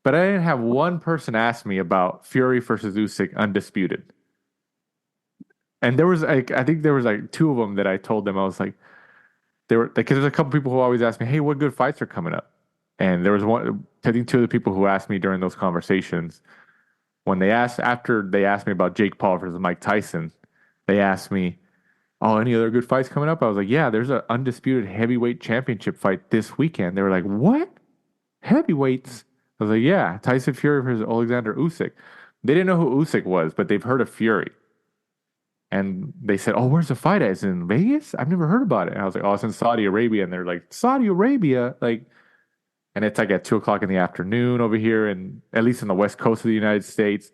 But I didn't have one person ask me about Fury versus Usyk undisputed. And there was I think there was 2 of them that I told them, I was they were because there's a couple people who always ask me, hey, what good fights are coming up? And there was one, I think 2 of the people who asked me during those conversations, after they asked me about Jake Paul versus Mike Tyson, they asked me, oh, any other good fights coming up? I was yeah, there's an undisputed heavyweight championship fight this weekend. They were what? Heavyweights? I was yeah, Tyson Fury versus Oleksandr Usyk. They didn't know who Usyk was, but they've heard of Fury. And they said, oh, where's the fight at? Is it in Vegas? I've never heard about it. And I was oh, it's in Saudi Arabia. And they're Saudi Arabia? And it's at 2:00 in the afternoon over here, and at least in the west coast of the United States.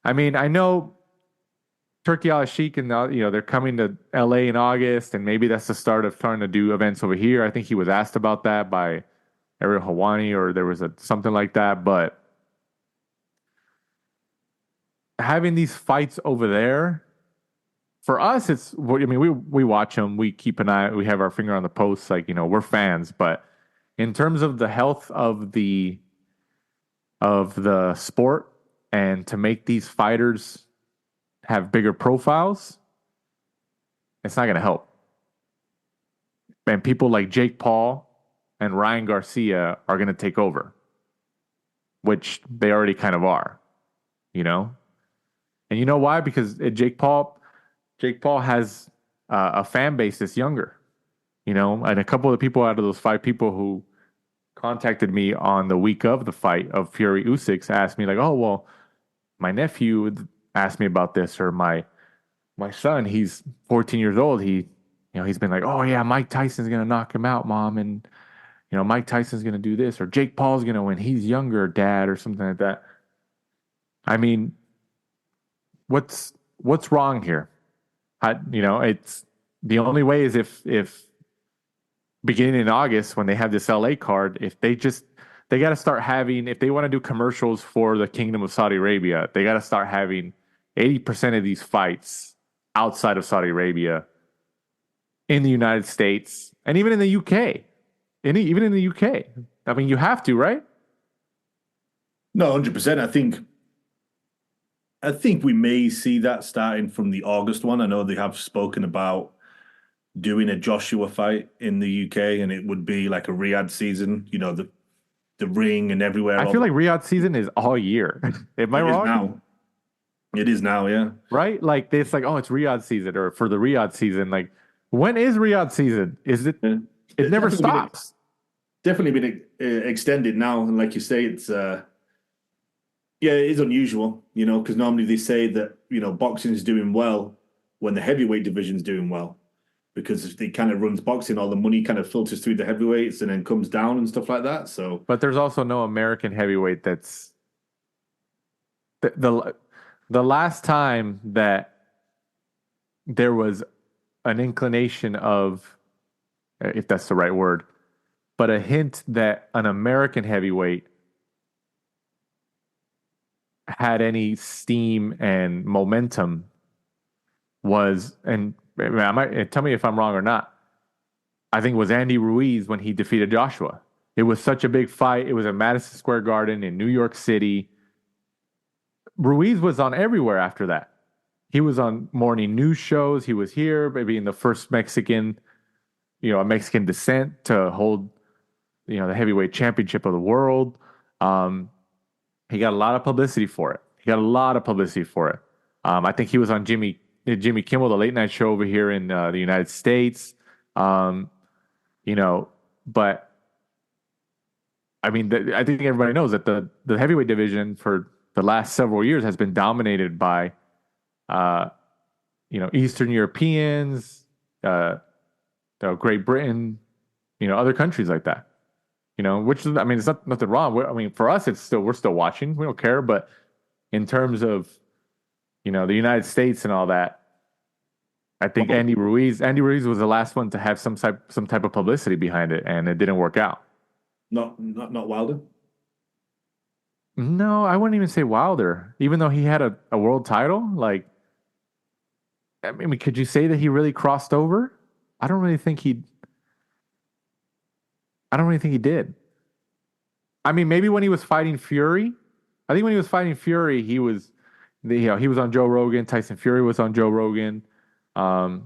I know Turkey Al-Sheikh and they're coming to LA in August, and maybe that's the start of starting to do events over here. I think he was asked about that by Ariel Helwani, or there was something like that. But having these fights over there, for us, it's we watch them, we keep an eye, we have our finger on the pulse, we're fans. But in terms of the health of the sport, and to make these fighters have bigger profiles, it's not going to help. And people like Jake Paul and Ryan Garcia are going to take over, which they already kind of are, And you know why? Because Jake Paul has a fan base that's younger, and a couple of the people out of those 5 people who contacted me on the week of the fight of Fury Usyk asked me oh, well, my nephew asked me about this, or my son, he's 14 years old. He's been oh yeah, Mike Tyson's going to knock him out, Mom. And, Mike Tyson's going to do this, or Jake Paul's going to win. He's younger, Dad, or something like that. What's wrong here? It's the only way is if beginning in August, when they have this LA card, if they got to start having, if they want to do commercials for the Kingdom of Saudi Arabia, they got to start having 80% of these fights outside of Saudi Arabia, in the United States, and even in the UK. Even in the UK. You have to, right? No, 100%. I think I think we may see that starting from the August one. I know they have spoken about doing a Joshua fight in the UK, and it would be like a Riyadh season, the ring and everywhere. I feel like Riyadh season is all year. Am I wrong? Now. It is now, yeah. Right? Like it's like, oh, it's Riyadh season, or for the Riyadh season. Like, when is Riyadh season? Is it? Yeah. It never stops. Definitely been extended now, and like you say, it's yeah, it is unusual, because normally they say that boxing is doing well when the heavyweight division is doing well, because it kind of runs boxing, all the money kind of filters through the heavyweights and then comes down and stuff like that. So, but there's also no American heavyweight that's the last time that there was an inclination of, if that's the right word, but a hint that an American heavyweight had any steam and momentum was, and tell me if I'm wrong or not, I think it was Andy Ruiz when he defeated Joshua. It was such a big fight. It was at Madison Square Garden in New York City. Ruiz was on everywhere after that. He was on morning news shows. He was here, maybe in the first Mexican, a Mexican descent to hold, the heavyweight championship of the world. He got a lot of publicity for it. I think he was on Jimmy Kimmel, the late night show over here in the United States. But I mean, I think everybody knows that the heavyweight division for the last several years has been dominated by, Eastern Europeans, Great Britain, other countries like that. Which is, I mean, it's nothing wrong. I mean, for us, we're still watching. We don't care. But in terms of, the United States and all that, I think Andy Ruiz was the last one to have some type of publicity behind it, and it didn't work out. Not Wilder? No, I wouldn't even say Wilder. Even though he had a world title, like, I mean, could you say that he really crossed over? I don't really think he did. I mean, maybe when he was fighting Fury. I think when he was fighting Fury, he was on Joe Rogan. Tyson Fury was on Joe Rogan. I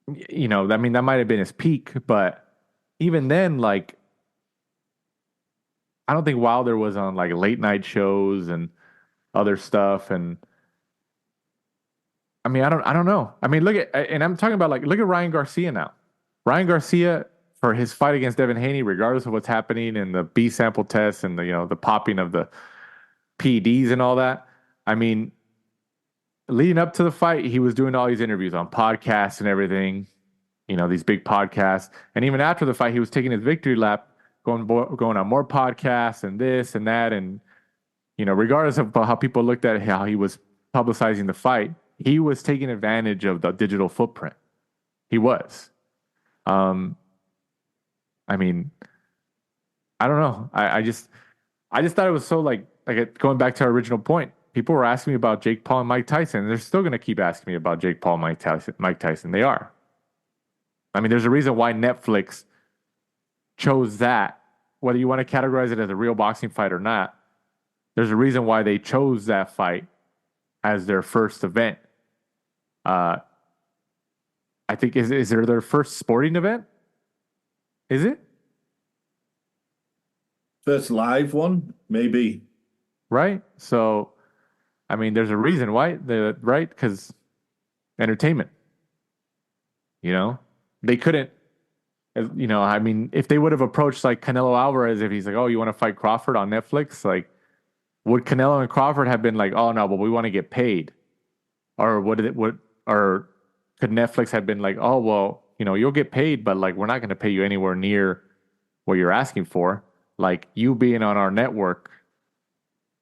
mean, that might have been his peak, but even then, like, I don't think Wilder was on like late night shows and other stuff. And I mean, I don't know. I mean, and I'm talking about, like, look at Ryan Garcia now. Ryan Garcia, for his fight against Devin Haney, regardless of what's happening in the B sample tests and the popping of the PEDs and all that. I mean, leading up to the fight, he was doing all these interviews on podcasts and everything, these big podcasts. And even after the fight, he was taking his victory lap, going on more podcasts and this and that. And, regardless of how people looked at how he was publicizing the fight, he was taking advantage of the digital footprint. He was. I mean, I don't know. I just thought it was so like going back to our original point. People were asking me about Jake Paul and Mike Tyson, and they're still going to keep asking me about Jake Paul and Mike Tyson. They are. I mean, there's a reason why Netflix chose that, whether you want to categorize it as a real boxing fight or not. There's a reason why they chose that fight as their first event. I think is there their first sporting event? Is it? First live one, maybe. Right? So, I mean, there's a reason why, right? Because entertainment. They couldn't, I mean, if they would have approached like Canelo Alvarez, if he's like, oh, you want to fight Crawford on Netflix? Like, would Canelo and Crawford have been like, oh, no, but we want to get paid? Or or could Netflix have been like, oh, well, you'll get paid, but like, we're not going to pay you anywhere near what you're asking for. Like, you being on our network,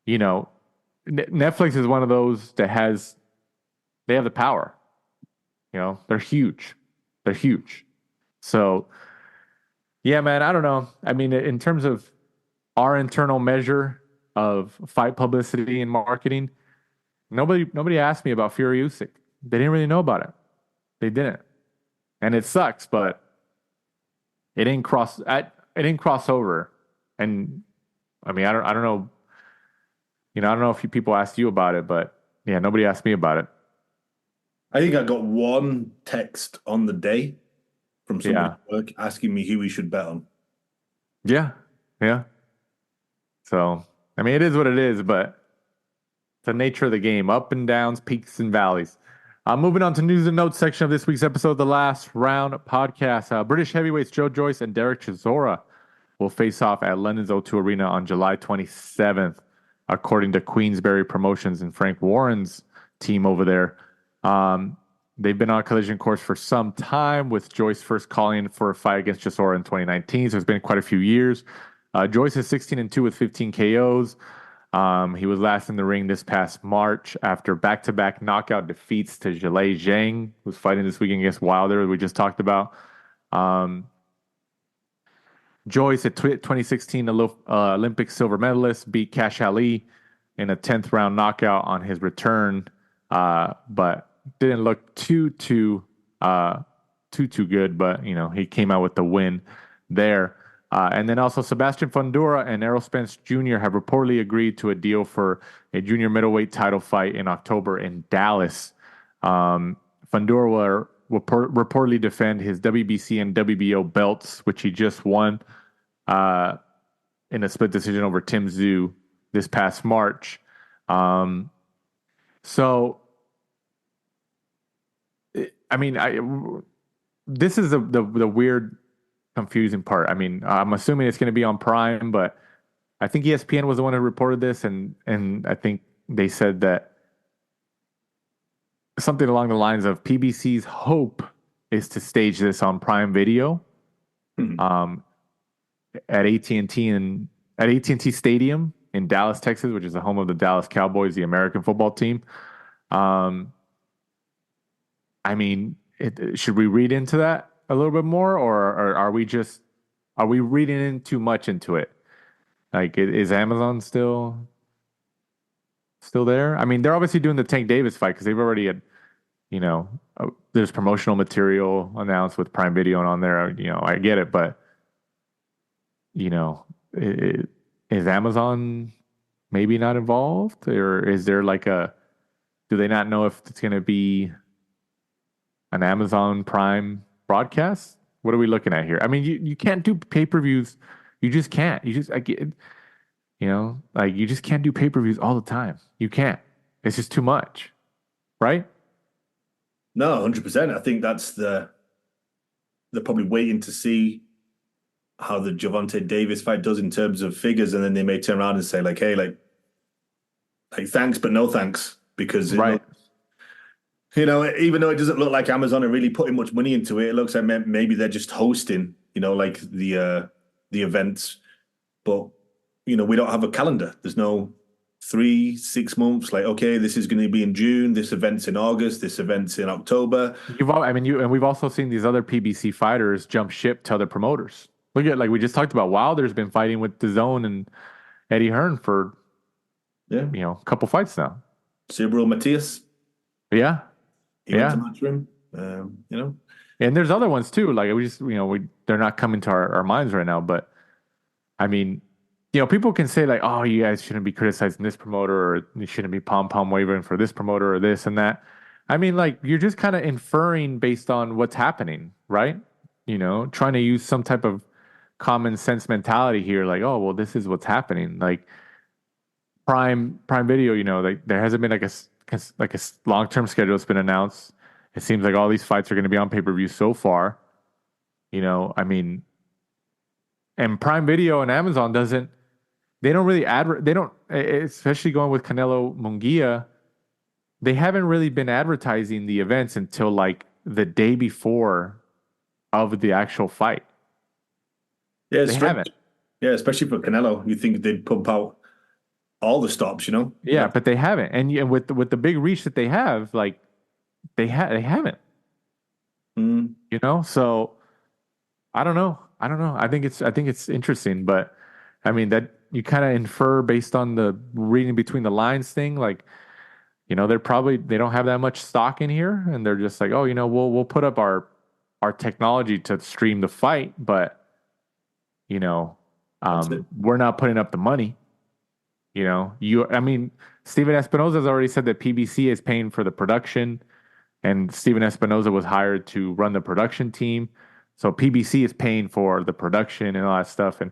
Netflix is one of those that they have the power. They're huge. They're huge. So, yeah, man, I don't know. I mean, in terms of our internal measure of fight publicity and marketing, nobody asked me about Fury Usyk. They didn't really know about it. They didn't. And it sucks, but it didn't cross over. And I mean, I don't know. I don't know if people asked you about it, but yeah, nobody asked me about it. I think I got one text on the day from somebody at work asking me who we should bet on. Yeah. So, I mean, it is what it is, but it's the nature of the game. Up and downs, peaks and valleys. Moving on to news and notes section of this week's episode of the Last Round podcast. British heavyweights Joe Joyce and Derek Chisora will face off at London's O2 Arena on July 27th, according to Queensberry Promotions and Frank Warren's team over there. They've been on a collision course for some time, with Joyce first calling for a fight against Chisora in 2019, so it's been quite a few years. Joyce is 16-2 with 15 KOs. He was last in the ring this past March after back-to-back knockout defeats to Zhilei Zhang, who's fighting this weekend against Wilder, we just talked about. Joyce, a 2016 Olympic silver medalist, beat Cash Ali in a 10th round knockout on his return, but didn't look too good. But he came out with the win there. And then also Sebastian Fundora and Errol Spence Jr. have reportedly agreed to a deal for a junior middleweight title fight in October in Dallas. Fundora will reportedly defend his WBC and WBO belts, which he just won in a split decision over Tim Tszyu this past March. This is the weird, confusing part. I mean, I'm assuming it's going to be on Prime, but I think ESPN was the one who reported this, and I think they said that something along the lines of PBC's hope is to stage this on Prime Video, at AT&T Stadium in Dallas, Texas, which is the home of the Dallas Cowboys, the American football team. Should we read into that a little bit more, or are we reading in too much into it? Like, is Amazon still there? I mean, they're obviously doing the Tank Davis fight because they've already had, there's promotional material announced with Prime Video and on there. I get it, but is Amazon maybe not involved, or is there do they not know if it's going to be an Amazon Prime broadcast? What are we looking at here? I mean, you can't do pay-per-views. You just can't. You just can't do pay-per-views all the time. You can't. It's just too much, right? No, 100%. I think that's they're probably waiting to see how the Gervonta Davis fight does in terms of figures, and then they may turn around and say hey, thanks but no thanks, because right. Even though it doesn't look like Amazon are really putting much money into it, it looks like maybe they're just hosting, the events. But we don't have a calendar. There's no 3-6 months. Okay, this is going to be in June. This event's in August. This event's in October. And we've also seen these other PBC fighters jump ship to other promoters. Look at, we just talked about, Wilder's been fighting with DAZN and Eddie Hearn for a couple fights now. Cyril Matias. Yeah. He went to Matchroom, And there's other ones too. They're not coming to our minds right now. But I mean, people can say oh, you guys shouldn't be criticizing this promoter, or you shouldn't be pom-pom waving for this promoter, or this and that. I mean, you're just kind of inferring based on what's happening, right? Trying to use some type of common sense mentality here. Oh, well, this is what's happening. Prime Video, there hasn't been a long-term schedule that's been announced. It seems like all these fights are going to be on pay-per-view so far. And Prime Video and Amazon they don't really especially going with Canelo Munguia, they haven't really been advertising the events until the day before of the actual fight. Yeah, they haven't. Yeah, especially for Canelo, you think they'd pump out all the stops, Yeah, but they haven't, and with the big reach that they have, they haven't. So I don't know. I think it's interesting, but I mean that you kind of infer based on the reading between the lines thing. They don't have that much stock in here, and they're just we'll put up our technology to stream the fight, but we're not putting up the money. Steven Espinoza has already said that PBC is paying for the production, and Steven Espinoza was hired to run the production team. So PBC is paying for the production and all that stuff. And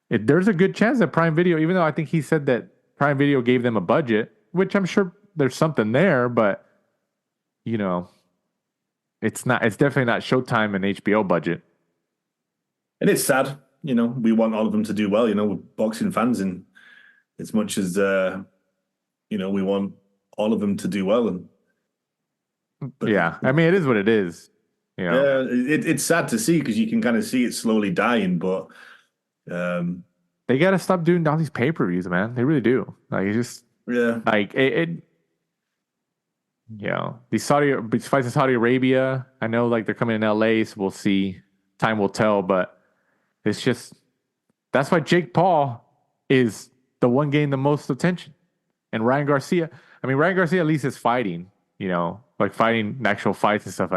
there's a good chance that Prime Video, even though I think he said that Prime Video gave them a budget, which I'm sure there's something there, but it's definitely not Showtime and HBO budget. And it's sad, we want all of them to do well, we're boxing fans, and as much as we want all of them to do well. It is what it is. Yeah, it's sad to see, because you can kind of see it slowly dying, but they got to stop doing all these pay-per-views, man. They really do. Like, it's just these fights in Saudi Arabia, I know, like, they're coming in LA, so we'll see. Time will tell, but it's just, that's why Jake Paul is the one getting the most attention. And Ryan Garcia at least is fighting, like fighting actual fights and stuff.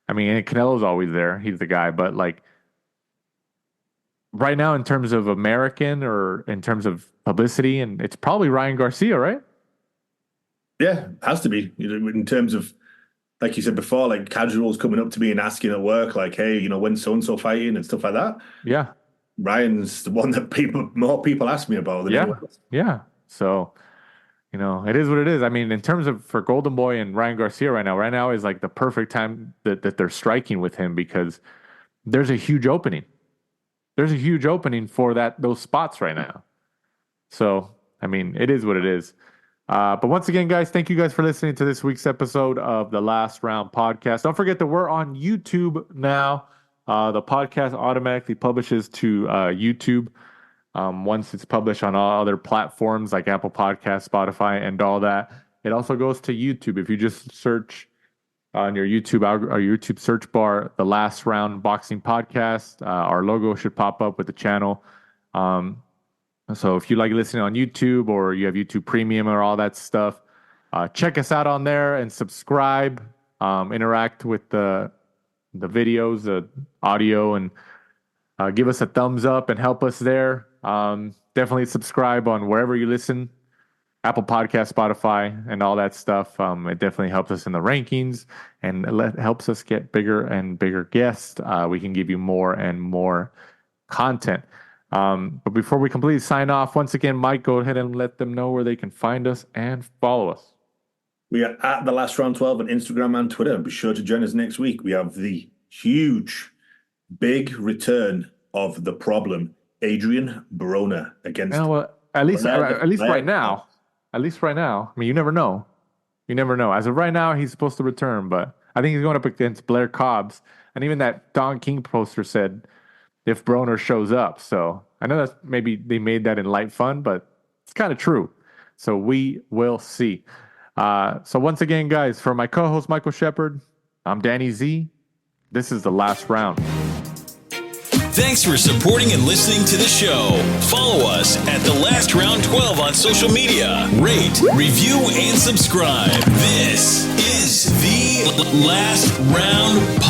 And Canelo's always there. He's the guy. But, like, right now, in terms of American or in terms of publicity, and it's probably Ryan Garcia, right? Yeah, it has to be. In terms of, like you said before, like, casuals coming up to me and asking at work, like, hey, when's so-and-so fighting and stuff like that. Yeah. Ryan's the one that more people ask me about than anyone else. Yeah. So, it is what it is. In terms of for Golden Boy and Ryan Garcia right now is like the perfect time that they're striking with him, because there's a huge opening. There's a huge opening for those spots right now. So, it is what it is. But once again, guys, thank you guys for listening to this week's episode of the Last Round Podcast. Don't forget that we're on YouTube now. The podcast automatically publishes to YouTube. Once it's published on all other platforms like Apple Podcasts, Spotify, and all that, it also goes to YouTube. If you just search on your YouTube search bar, the Last Round Boxing Podcast, our logo should pop up with the channel. So if you like listening on YouTube, or you have YouTube Premium or all that stuff, check us out on there and subscribe. Interact with the videos, the audio, and give us a thumbs up and help us there. Definitely subscribe on wherever you listen, Apple Podcasts, Spotify, and all that stuff. It definitely helps us in the rankings, and helps us get bigger and bigger guests. We can give you more and more content. But before we completely sign off, once again, Mike, go ahead and let them know where they can find us and follow us. We are at The Last Round 12 on Instagram and Twitter. Be sure to join us next week. We have the huge, big return of the problem, Adrian Broner, against... at least right now. You never know. As of right now, he's supposed to return, but I think he's going up against Blair Cobbs. And even that Don King poster said, if Broner shows up. So I know that maybe they made that in light fun, but it's kind of true. So we will see. So once again, guys, for my co-host Michael Shepard, I'm Danny Z. This is The Last Round. Thanks for supporting and listening to the show. Follow us at The Last Round 12 on social media. Rate, review, and subscribe. This is The Last Round